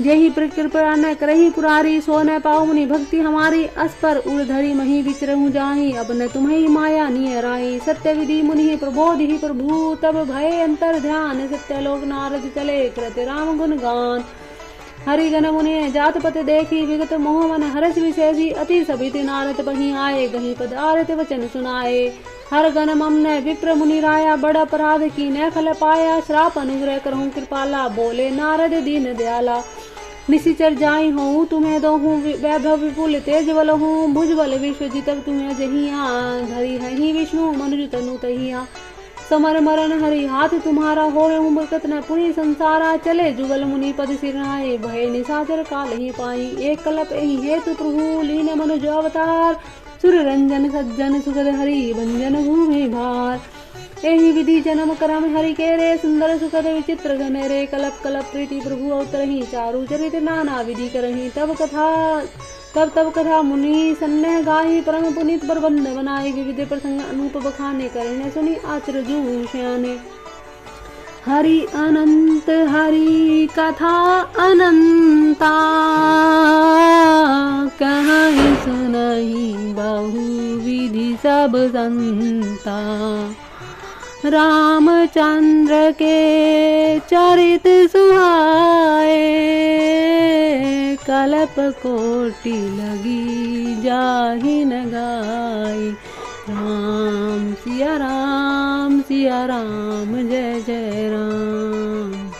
यही कृपा न करही पुरारी, सो न पाओ मुनि भक्ति हमारी। अस पर उड़धरी मही विचरहु जाही, अब न तुम्हें माया नियराई। सत्य विधि मुनि प्रबोधि प्रभु, तब भय अंतर ध्यान। सत्यलोक नारद चले, कृत राम गुण गान। हरिगण मुनि जात पत देखी, विगत मोह मन हरस विशेषी। अति सभित नारद बही आए, गही पद आरत वचन सुनाए। हर गण मम ने विप्र मुनि राया, बड़ अपराध की न खल पाया। श्राप अनुग्रह करहूँ कृपाला, बोले नारद दीन दयाला। निशिचर जाई हूँ तुम्हें दोहूँ, वैभव विपुल तेजबल हूँ। भुजबल विश्वजितक तुम्हें जहिया, धरी है विष्णु मनुज तनु तहिया। समर मरण हरि हाथ तुम्हारा, होए उमरकत न पुनि संसारा। चले जुगल मुनि पद सिरनाए, भय निशाचर काल ही पाई। एक कल्प एहि हेतु प्रभु, लीन मनुज अवतार। सुर रंजन सज्जन सुगद हरि, भंजन भूमि भार। एहि विधि जन्म करम हरि के रे, सुंदर सुखद विचित्र घन रे। कलप कलप प्रीति प्रभु अवतरहि, चारु चरित नाना विधि करहि। तब कथा मुनि सन्ने गाही, परम पुनीत प्रबंध बनाई। विविध प्रसंग अनूप बखाने, करने सुनी आचर्य श्याने। हरि अनंत हरि कथा अनंता, कथा कहीं सुनहि बहु विधि सब संता। रामचंद्र के चरित सुहाए कल्प कोटि लगी जाहि न गाए। राम सिया राम जय जय राम।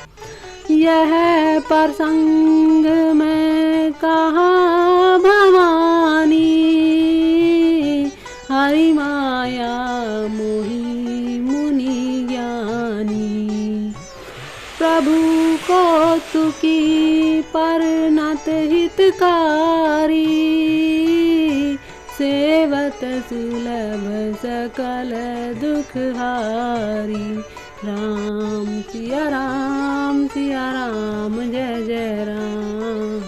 यह प्रसंग में कहा भवानी हरि माया मोहि मुनि ज्ञानी। प्रभु को तुकी परनत हितकारी सेवत सुलभ सकल दुख हारी। राम सिया राम जय जय राम।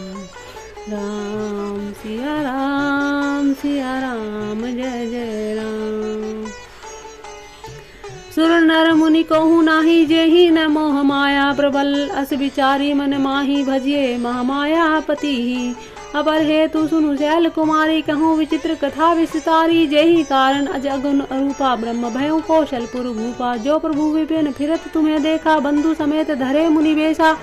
राम सिया राम जय जय राम। सुर नर मुनि कहूँ नाही जेहि न मोह माया प्रबल। अस विचारी मन माही भजिए महामाया पति। अपर हेतु सुनु शैल कुमारी कहूँ विचित्र कथा विस्तारी। जेहि कारण अज अगुन अरूपा ब्रह्म भयउ कौशलपुर भूपा। जो प्रभु विपिन फिरत तुम्हें देखा बंधु समेत धरे मुनि बेसा।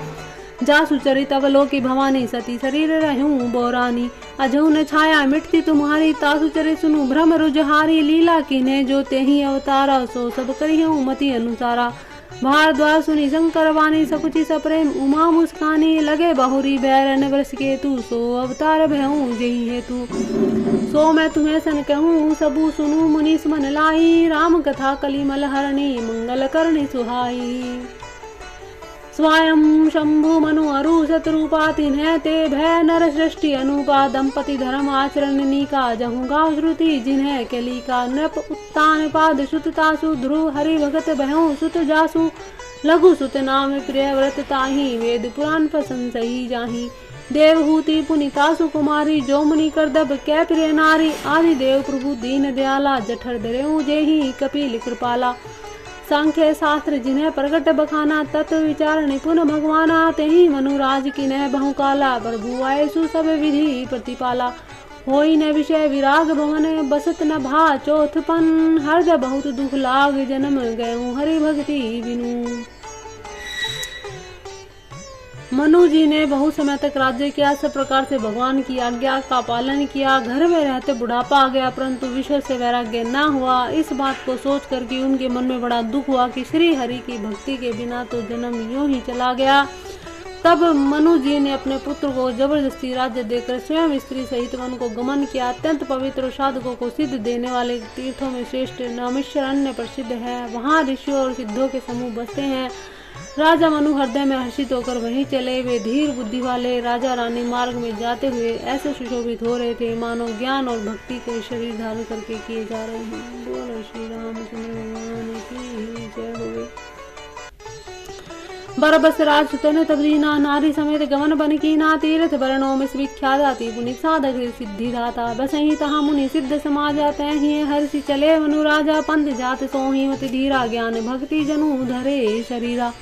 जासु चरित अवलोकी भवानी सती शरीर रहूं बोरानी। अजहु न छाया मिटती तुम्हारी तासु चरित सुनु भ्रम रुजहारी। लीला कीन्हे जो तेहि अवतारा सो सब करिहूं मति अनुसारा। भारद्वाज सुनी शंकर वाणी सकुचि सप्रेम उमा मुस्कानी। लगे बहुरी बैरन वृष केतु सो अवतार भयऊं जेहि हेतु। सो मैं तुम्हें सन कहूँ सबु सुनु मुनीस मन लाई। राम कथा कलिमल हरणी मंगल करणी सुहाई। स्वयं शंभु मनु अरु शत्रुपा तिन्ह ते भय नर सृष्टि अनुपा। दंपति धर्म आचरण नीका जहु गाँव श्रुति जिन्हें केलिका। नृप उत्तान पाद सुत तासु ध्रुव हरि भगत भयउ सुत जासु। लघु सुत नाम प्रिय व्रत ताहि वेद पुराण प्रशंसहि जाहि। देवहूति पुनितासु कुमारी जो मुनि करदब कै प्रिय नारी। आदि देव प्रभु दीन दयाला जठर धरेऊ जेहि कपिल कृपाला। सांख्य शास्त्र जिन्हें प्रकट बखाना तत्व विचार निपुण भगवाना। तेहि मनुराज किन्ह बहुकाला प्रभु आयसु सब विधि प्रतिपाला। होई न विषय विराग भवन बसत न भा चौथपन। हृदय बहुत दुख लाग जन्म गयऊं हरि भक्ति बिनु। मनु जी ने बहुत समय तक राज्य किया। सब प्रकार से भगवान की आज्ञा का पालन किया। घर में रहते बुढ़ापा आ गया परंतु विश्व से वैराग्य न हुआ। इस बात को सोच कर कि उनके मन में बड़ा दुख हुआ कि श्री हरि की भक्ति के बिना तो जन्म यूं ही चला गया। तब मनु जी ने अपने पुत्र को जबरदस्ती राज्य देकर स्वयं स्त्री सहित वन को गमन किया। अत्यंत पवित्र साधकों को सिद्ध देने वाले तीर्थों में श्रेष्ठ नैमिषारण्य प्रसिद्ध है। वहाँ ऋषियों और सिद्धों के समूह बसते हैं। राजा मनु हृदय में हर्षित होकर वहीं चले। वे धीर बुद्धि वाले राजा रानी मार्ग में जाते हुए ऐसे सुशोभित हो रहे थे मानो ज्ञान और भक्ति के शरीर धारण करके किए जा रहे हैं। बोलो श्री रामचंद्र भगवान की जय हो। बरबस राज सुतन तब दीना नारी समेत गमन बन कीना। तीर्थ वर्णों में विख्यात पुनि साधक सिद्धिदाता। बस ही तहा मुनि सिद्ध समाज आते ही हर्षि चले मनु राजा। पंथ जात सोही मति धीरा ज्ञान भक्ति जनु धरे शरीरा।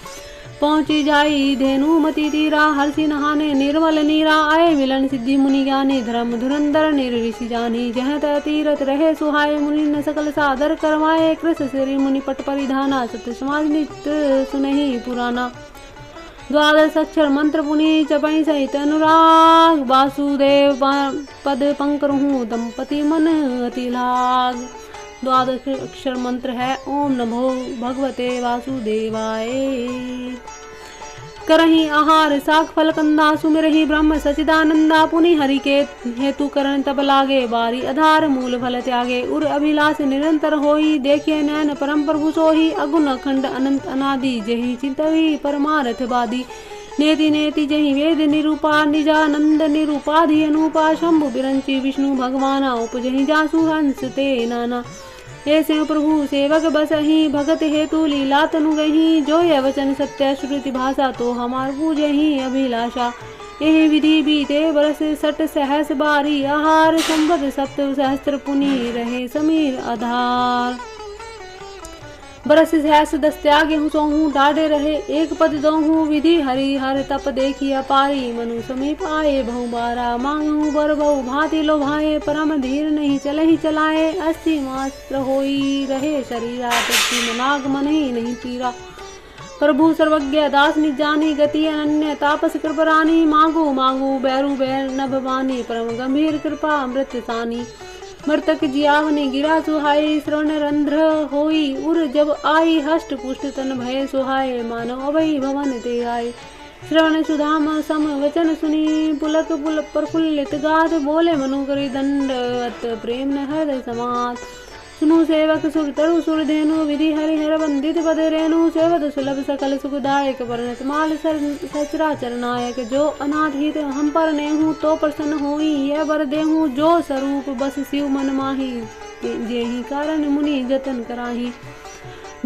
पहुंची जाई धेनु मति तीरा हर्षि नहाने निर्मल नीरा। आए मिलन सिद्धि मुनि ज्ञानी धर्म धुरंधर निर्विषि जानी। जह तह तीरथ रहे सुहाए मुनि न सकल सादर करवाए। कृष श्री मुनि पट परिधाना सत्य समाज नित्य सुनहि पुराना। द्वादश अक्षर मंत्र पुनि चपई सहित अनुराग। वासुदेव पद पंकरहूँ दंपति मन अति लाग। द्वादश अक्षर मंत्र है ओम नमो भगवते वासुदेवाय। करहि आहार साख फल कंदा सुमिरहि ब्रह्म सचिदानंदा। पुनि हरि के हेतु करण तब लागे बारी आधार मूल फल त्यागे। उर अभिलाष निरंतर होई देखिए नैन परम प्रभु सोही। अगुण अखंड अनंत अनादि जहि चिंतवी परमारथ बादी। नेति नेति जहि वेद निरूपा निजानंद निरूपाधि अनुपा। शंभु बिरंची विष्णु भगवाना उपजहि जासु हंस ते नाना। ऐसे प्रभु सेवक बसहि भगत हेतु लीला तनु गही। जो यह वचन सत्य श्रुति भाषा तो हमार पूजहि अभिलाषा। यह विधि बीते वर्ष 60 सहस बारी। आहार संवत 7 सहस्त्र पुनि रहे समीर आधार। बरस सहस दस त्यागे हूँ सो हूँ डाढ़े रहे, एक पद दो हूँ विधि हरि हर तप देखी अपारी, मनु समीप आए बहु बारा मांगू बर बहु भांति लो भाए, परम धीर नहीं चले ही चलाए, अस्थि मात्र होई रहे शरीरा, तृप्ति मनाग मन ही नहीं पीरा। प्रभु सर्वज्ञ दास निजानी, गति अनन्य तापस कृपरानी, मांगू मांगू बैरू बैर न भवानी, परम गंभीर कृपा अमृत सानी। मृतक जियावनी गिरा सुहाई, श्रवण रंध्र होई उर जब आई, हष्ट पुष्ट तन भय सुहाए, मानव अभय भवन ते आए। श्रवण सुधाम सम वचन सुनी, पुलक पुल प्रफुल्लित गाथ, बोले मनु करी दंडवत प्रेम न हृदय समात। सुनु सेवक सुर तरु सुर धेनु, विधि हरिहर वंदित पद रेणु, सेवत सुलभ सकल सुखदायक, वर्णत माल सचराचर नायक। जो अनाथ हित हम पर नेहु, तो प्रसन्न होई यह वर देहु, जो स्वरूप बस शिव मन माही, जेहि कारण मुनि जतन कराही।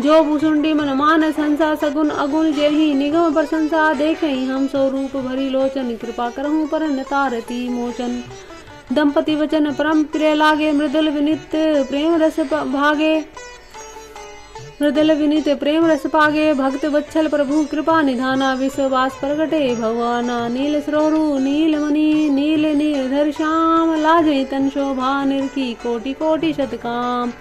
जो भूसुंडी मन मानस हंसा, सगुन अगुण जेहि निगम प्रशंसा, देखहि हम सो रूप भरी लोचन, कृपा करहु पर तारती मोचन। दंपति वचन परम प्रिय लागे, मृदुल विनित प्रेम रस भागे, मृदुल विनित प्रेम रस पागे, भक्त वत्सल प्रभु कृपा निधाना, विश्वास प्रगटे भगवाना। नील सरोरु नील मणि नील नीलधर श्याम, लाजे तन शोभा निरखी कोटि कोटि शतकाम।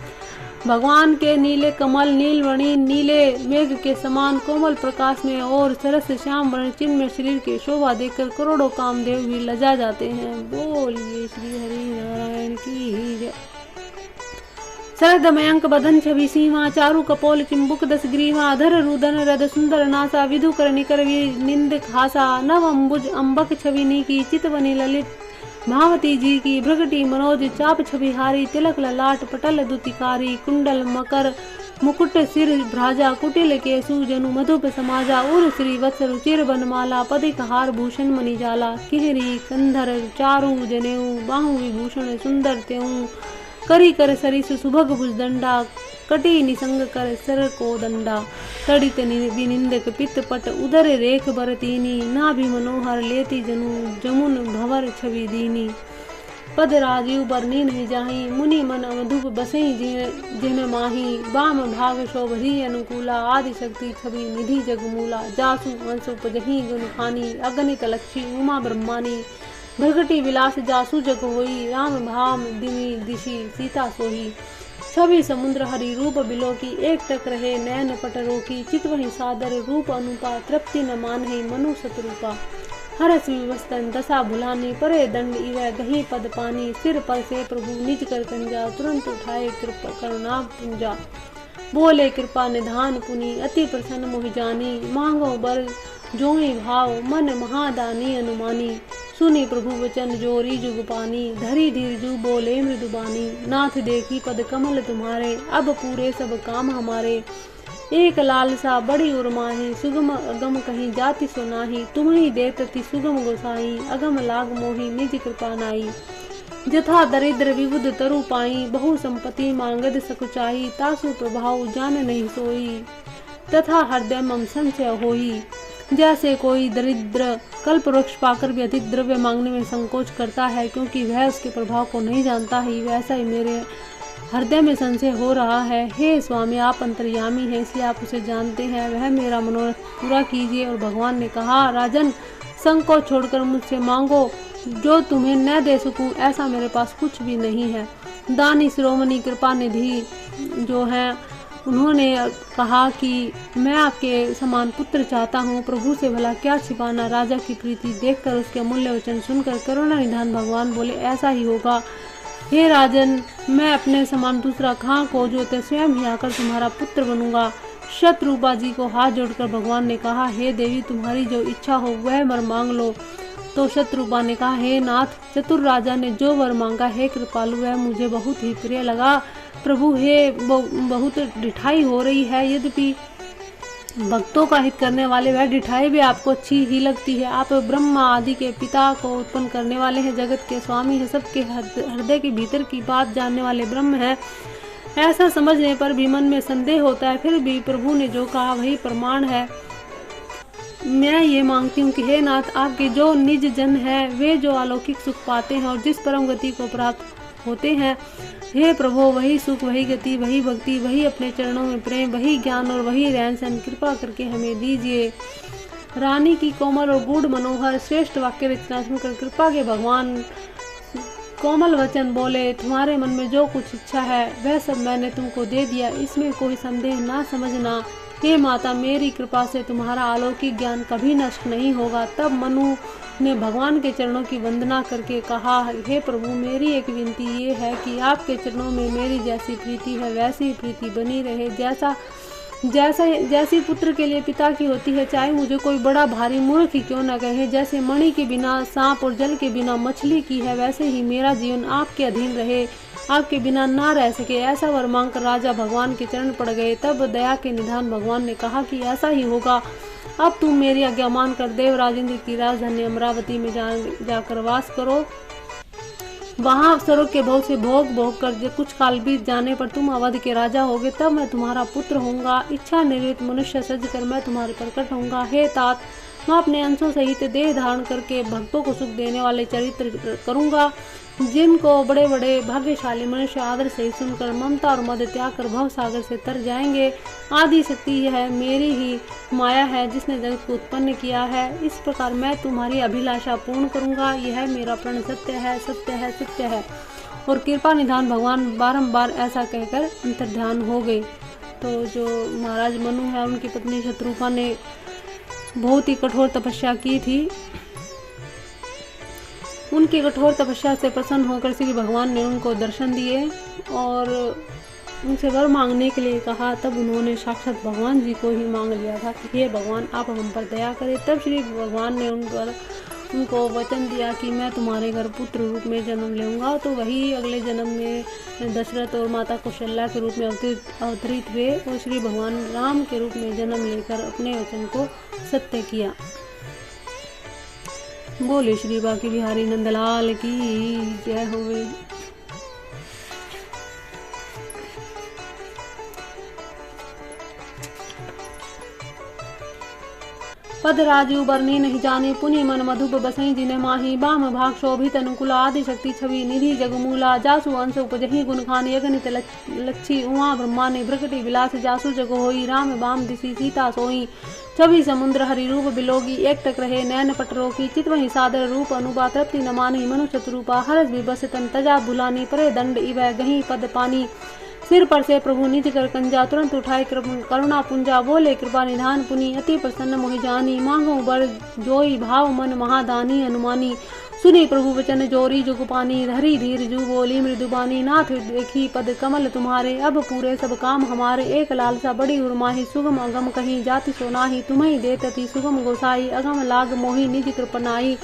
भगवान के नीले कमल नीलमणि, नीले मेघ के समान कोमल प्रकाश में और सरस श्याम वर्ण चिन्ह में शरीर की शोभा देखकर करोड़ों कामदेव भी लजा जाते हैं। बोलिए श्री हरि नारायण की जय। शरद मयंक बदन छवि सीमा, चारु कपोल चिंबुक दस ग्रीवा, धर रुदन रद सुंदर नासा, विधु कर निकर निंद खासा। नव अम्बुज अम्बक छवि नीकी, चितवनी ललित भावती जी की, भृगटी मनोज चाप छविहारी, तिलक ललाट पटल दुतिकारी, कुंडल मकर मुकुट सिर भ्राजा, कुटिल केसु जनु मधुप समाजा, उर श्री वत्स रुचिर बनमाला, पदिक हार भूषण मणिजाला। किहरी कंधर चारु जनेऊ, बाहु विभूषण सुंदर तेऊ, करी कर सरिस सुभग भुजदंडा, कटी निसंग कर सर को दंडा। तड़ित विनिंदक पित्त पट, उदर रेख बरतीनी, नाभि मनोहर लेती जनु, जमुन भवर छवि दीनी। पद राजीव बरनी नहीं जाही, मुनि मन मधुप बसई जिन माही, बाम भाग शोभरी अनुकूला, आदि शक्ति छवि निधि जगमूला। जासु अंश उपजही गुण खानी, अगणित लक्ष्मी उमा ब्रह्मानी, भृगटी विलास जासु जग होई, राम भाम दिमी दिशी सीता सोही। छवि समुद्र हरि रूप बिलो की, एक टक रहे नैन पट रोकी, चित वही सादर रूप अनुपा, तृप्ति न मान है मनु शत्रुपा। हरस विवस्तन दशा भुलानी, परे दंड इवै गही पद पानी, सिर पर से प्रभु निज कर कंजा, तुरंत उठाए कृपा करुणा पुंजा। बोले कृपा निधान पुनि, अति प्रसन्न मोहि जानी, मांगो बर जोई भाव, मन महादानी अनुमानी। सुनी प्रभु वचन जोरी जुग पानी, धरी धीर जू बोले मृदुबानी। नाथ देखी पद कमल तुम्हारे, अब पूरे सब काम हमारे। एक लालसा बड़ी उर्माही, सुगम अगम कहीं जाति सुनाही, तुम्ही देतति सुगम गोसाई, अगम लाग मोही निज कृपा नाई। जथा दरिद्र विबुध तरु पाई, बहु संपत्ति मांगद सकुचाई, तासु प्रभाव जान नहीं सोई, तथा हृदय मम संशय होई। जैसे कोई दरिद्र कल्प वृक्ष पाकर भी अधिक द्रव्य मांगने में संकोच करता है, क्योंकि वह उसके प्रभाव को नहीं जानता ही, वैसा ही मेरे हृदय में संशय हो रहा है। हे स्वामी, आप अंतर्यामी हैं, इसलिए आप उसे जानते हैं, वह मेरा मनोरथ पूरा कीजिए। और भगवान ने कहा, राजन, संकोच छोड़कर मुझसे मांगो, जो तुम्हें न दे सकूं ऐसा मेरे पास कुछ भी नहीं है। दानी शिरोमणि कृपा निधि जो है, उन्होंने कहा कि मैं आपके समान पुत्र चाहता हूँ, प्रभु से भला क्या छिपाना। राजा की प्रीति देखकर, उसके अमूल्य वचन सुनकर करुणा निधान भगवान बोले, ऐसा ही होगा। हे राजन, मैं अपने समान दूसरा कहाँ खोजूं, स्वयं ही आकर तुम्हारा पुत्र बनूंगा। शत्रुपा जी को हाथ जोड़कर भगवान ने कहा, हे देवी, तुम्हारी जो इच्छा हो वह वर मांग लो। तो शत्रुपा ने कहा, हे नाथ, चतुर राजा ने जो वर मांगा, हे कृपालु, वह मुझे बहुत ही प्रिय लगा। प्रभु, हे बहुत ढिठाई हो रही है, यद्यपि भक्तों का हित करने वाले वह ढिठाई भी आपको अच्छी ही लगती है। आप ब्रह्मा आदि के पिता को उत्पन्न करने वाले हैं, जगत के स्वामी हैं, सबके हृदय के भीतर की बात जानने वाले ब्रह्म हैं। ऐसा समझने पर भी मन में संदेह होता है, फिर भी प्रभु ने जो कहा वही प्रमाण है। मैं ये मांगती हूँ कि हे नाथ, आपके जो निज जन है, वे जो अलौकिक सुख पाते हैं और जिस परम गति को प्राप्त होते हैं, हे प्रभु, वही सुख, वही गति, वही भक्ति, वही अपने चरणों में प्रेम, वही ज्ञान और वही रहन सहन कृपा करके हमें दीजिए। रानी की कोमल और गूढ़ मनोहर श्रेष्ठ वाक्य रचना सुनकर कृपा के भगवान कोमल वचन बोले, तुम्हारे मन में जो कुछ इच्छा है वह सब मैंने तुमको दे दिया, इसमें कोई संदेह ना समझना। हे माता, मेरी कृपा से तुम्हारा अलौकिक ज्ञान कभी नष्ट नहीं होगा। तब मनु ने भगवान के चरणों की वंदना करके कहा, हे प्रभु, मेरी एक विनती ये है कि आपके चरणों में मेरी जैसी प्रीति है वैसी प्रीति बनी रहे। जैसी पुत्र के लिए पिता की होती है, चाहे मुझे कोई बड़ा भारी मूर्ख ही क्यों न कहे। जैसे मणि के बिना सांप और जल के बिना मछली की है, वैसे ही मेरा जीवन आपके अधीन रहे, आपके बिना ना रह सके। ऐसा वर मांगकर राजा भगवान के चरण पड़ गए। तब दया के निधान भगवान ने कहा कि ऐसा ही होगा। अब तुम मेरी आज्ञा मानकर देवराज इंद्र की राजधानी अमरावती में जाकर वास करो। वहाँ अफसरों के बहुत से भोग कर कुछ काल बीत जाने पर तुम अवध के राजा होगे। तब मैं तुम्हारा पुत्र होऊंगा। इच्छा निर्वित मनुष्य सजकर मैं तुम्हारे प्रकट होऊंगा। हे तात, मैं अपने अंशों सहित देह धारण करके भक्तों को सुख देने वाले चरित्र करूंगा, जिनको बड़े बड़े भाग्यशाली मनुष्य आदर से सुनकर ममता और मद त्याग कर भव सागर से तर जाएंगे। आदि शक्ति है, मेरी ही माया है जिसने जगत को उत्पन्न किया है। इस प्रकार मैं तुम्हारी अभिलाषा पूर्ण करूंगा। यह मेरा प्रण सत्य है, सत्य है, सत्य है। और कृपा निधान भगवान बारंबार ऐसा कहकर अंतर्ध्यान हो गए। तो जो महाराज मनु है, उनकी पत्नी शत्रुपा ने बहुत ही कठोर तपस्या की थी। उनकी कठोर तपस्या से प्रसन्न होकर श्री भगवान ने उनको दर्शन दिए और उनसे वर मांगने के लिए कहा। तब उन्होंने साक्षात भगवान जी को ही मांग लिया था कि हे भगवान, आप हम पर दया करें। तब श्री भगवान ने उनको वचन दिया कि मैं तुम्हारे घर पुत्र रूप में जन्म लूँगा। तो वही अगले जन्म में दशरथ और माता कौशल्या के रूप में अवतरित हुए और श्री भगवान राम के रूप में जन्म लेकर अपने वचन को सत्य किया। बोले श्री बांके बिहारी नंदलाल की जय होवे। पद राजू बरनी नहीं जाने, पुनि मन मधुप बसई जिने माही। बाम भाग शोभित अनुकूला, आदि शक्ति छवि निधि जगमूला। जासु अंश उपजहि गुण खाने, अगणित लक्षी उमा ब्रह्मा ने। प्रकटी विलास जासु जग होई, राम बाम दिशि सीता सोई। छवि समुद्र हरि रूप बिलोगी, एक टक रहे नैन पटरो की। चित वही सादर रूप अनुपा, तृप्ति न मानी मनु चतुरूपा। हरस विबस तन तजा भुलानी, परे दंड इवै गही पद पानी। सिर पर से प्रभु निज कर कंजा, तुरंत उठाए करुणा पुंजा। बोले कृपा निधान पुनि, अति प्रसन्न मोहि जानी। मांगो बर जोई, भाव मन महादानी अनुमानी। सुनी प्रभु वचन जोरी जुगपानी, धरी धीर जू बोली मृदुबानी। नाथ देखी पद कमल तुम्हारे, अब पूरे सब काम हमारे। एक लालसा बड़ी उर्माही, सुगम अगम कहीं जाति सोनाही। तुम्हें देतति सुगम गोसाई, अगम लाग मोहि निज कृपनाई।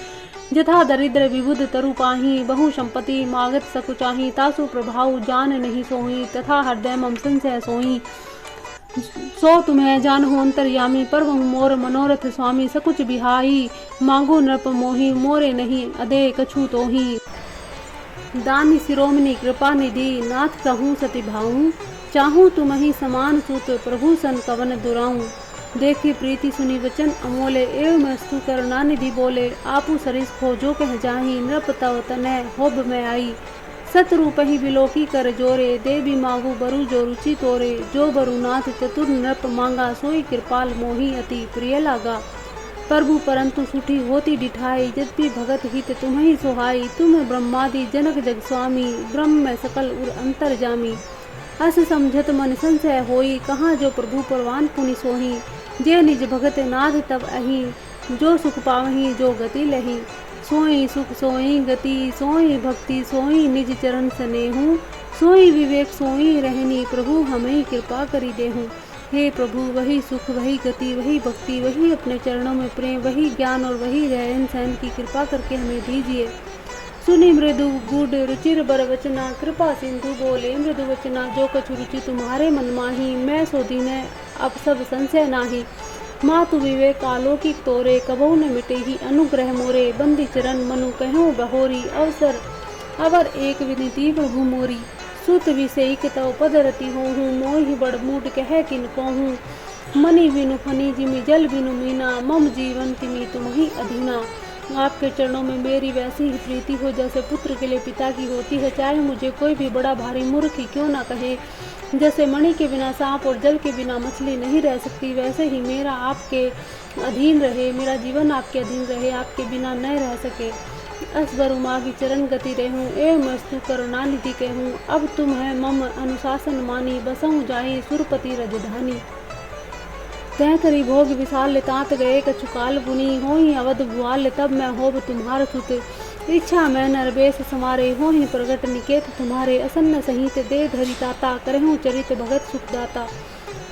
जथा दरिद्र विबुध तरु पाही, बहु संपत्ति मागत सकुचाही। तासु प्रभाव जान नहीं सोही, तथा हृदय मम संशय सोही। सो तुम्हें जानहु अंतर्यामी, प्रभु मोर मनोरथ स्वामी। सकुच बिहाई मांगो नृप मोही, मोरे नहीं अदे कछु तोही। दानी शिरोमणि कृपा निधि, नाथ कहूँ सति भाऊं। चाहूँ तुम्हि समान सुत, प्रभु सन कवन दुराऊं। देखी प्रीति सुनी वचन अमोले, एवं अस्तु करुणा निधि बोले। आपू सरिस खो जो कह जाही, नृप तव तनय होब में आई। सतरूप ही बिलोकी कर जोरे, देवी मांगू बरु जो रुचि तोरे। जो बरु नाथ चतुर नृप मांगा, सोई कृपाल मोही अति प्रिय लागा। प्रभु परंतु सुठी होती डिठाई, यद्यपि भगत हित तुम्हि सोहाई। तुम ब्रह्मादि जनक जग स्वामी, ब्रह्म में सकल उर अंतर जामी। अस समझत मन संशय होई, कहाँ जो प्रभु परवान पुनि सोही। जे निज भगत नाथ तब अही, जो सुख पावही जो गति लही। सोई सुख सोई गति, सोई भक्ति, सोई निज चरण स्नेहु। सोई विवेक सोई रहनी, प्रभु हमें कृपा करी देहु। हे प्रभु, वही सुख वही गति वही भक्ति, वही अपने चरणों में प्रेम, वही ज्ञान और वही रहन सहन की कृपा करके हमें दीजिए। सुनी मृदु गुड रुचिर बर वचना, कृपा सिंधु बोले मृदु वचना। जो कछु रुचि तुम्हारे मन माही, मैं सो दीने अब सब संशय नाही। मातु विवेक अलौकिक तोरे, कबहु न मिटे ही अनुग्रह मोरे। बंदी चरण मनु कहूँ बहोरी, अवसर अवर एक विनती प्रभु मोरी। सुत विषयिक तव पद रति होहूँ, मोहि बड़ मूड कह किन कहूँ। मणि बिनु फनी जिमि जल बिनु मीना, मम जीवन तिमि तुम्हि अधीना। आपके चरणों में मेरी वैसी ही प्रीति हो जैसे पुत्र के लिए पिता की होती है। चाहे मुझे कोई भी बड़ा भारी मूर्ख ही क्यों ना कहे। जैसे मणि के बिना सांप और जल के बिना मछली नहीं रह सकती, वैसे ही मेरा आपके अधीन रहे, मेरा जीवन आपके अधीन रहे, आपके बिना न रह सके। असबर उमा की चरण गति रहूं, एवं मस्तु करुणानिधि कहूँ। अब तुम है मम अनुशासन मानी, बसऊँ जाई सुरपति रजधानी। तय करी भोग विशाल तात गए कछुकाल बुनी, होई अवध भुआल तब मैं होब तुम्हार सुत। इच्छा मैं नरवेश समारे, होहि प्रगट निकेत तुम्हारे, असन्न सहित दे धरि ताता, करहूँ चरित भगत सुखदाता।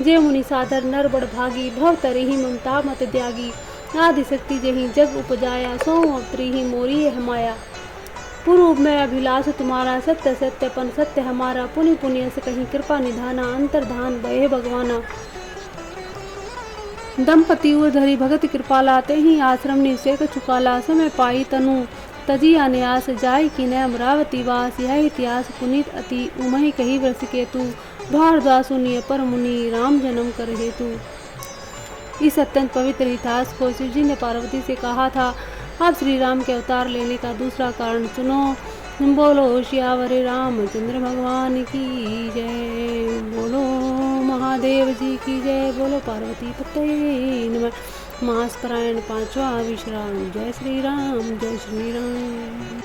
जे मुनि साधर नर बड़ भागी, भव तरिहि ममता मत त्यागी। आदि शक्ति जहि जग उपजाया, सो अवतरी ही मोरी है माया। पूर्व में अभिलाष तुम्हारा, सत्य सत्यपन सत्य हमारा। पुनि पुण्य से कहीं कृपा निधाना, अंतर्धान भय भगवाना। दंपति धरि भगत कृपाला, ते ही आश्रम निषेक चुकाला। समय पाई तनु तजिया न्यास, जाय की न अमरावती वास। यह इतिहास पुनीत अति, उमहि कही वृष केतु। भारद्वाज सुनिय पर मुनि, राम जन्म कर हेतु। इस अत्यंत पवित्र इतिहास को शिवजी ने पार्वती से कहा था। अब श्री राम के अवतार लेने का दूसरा कारण सुनो। बोलो श्यावर रामचंद्र भगवान की जय, बोलो महादेव जी की जय, बोलो पार्वती पते नमः। मास परायण 5वां विश्राम। जय श्री राम, जय श्री राम।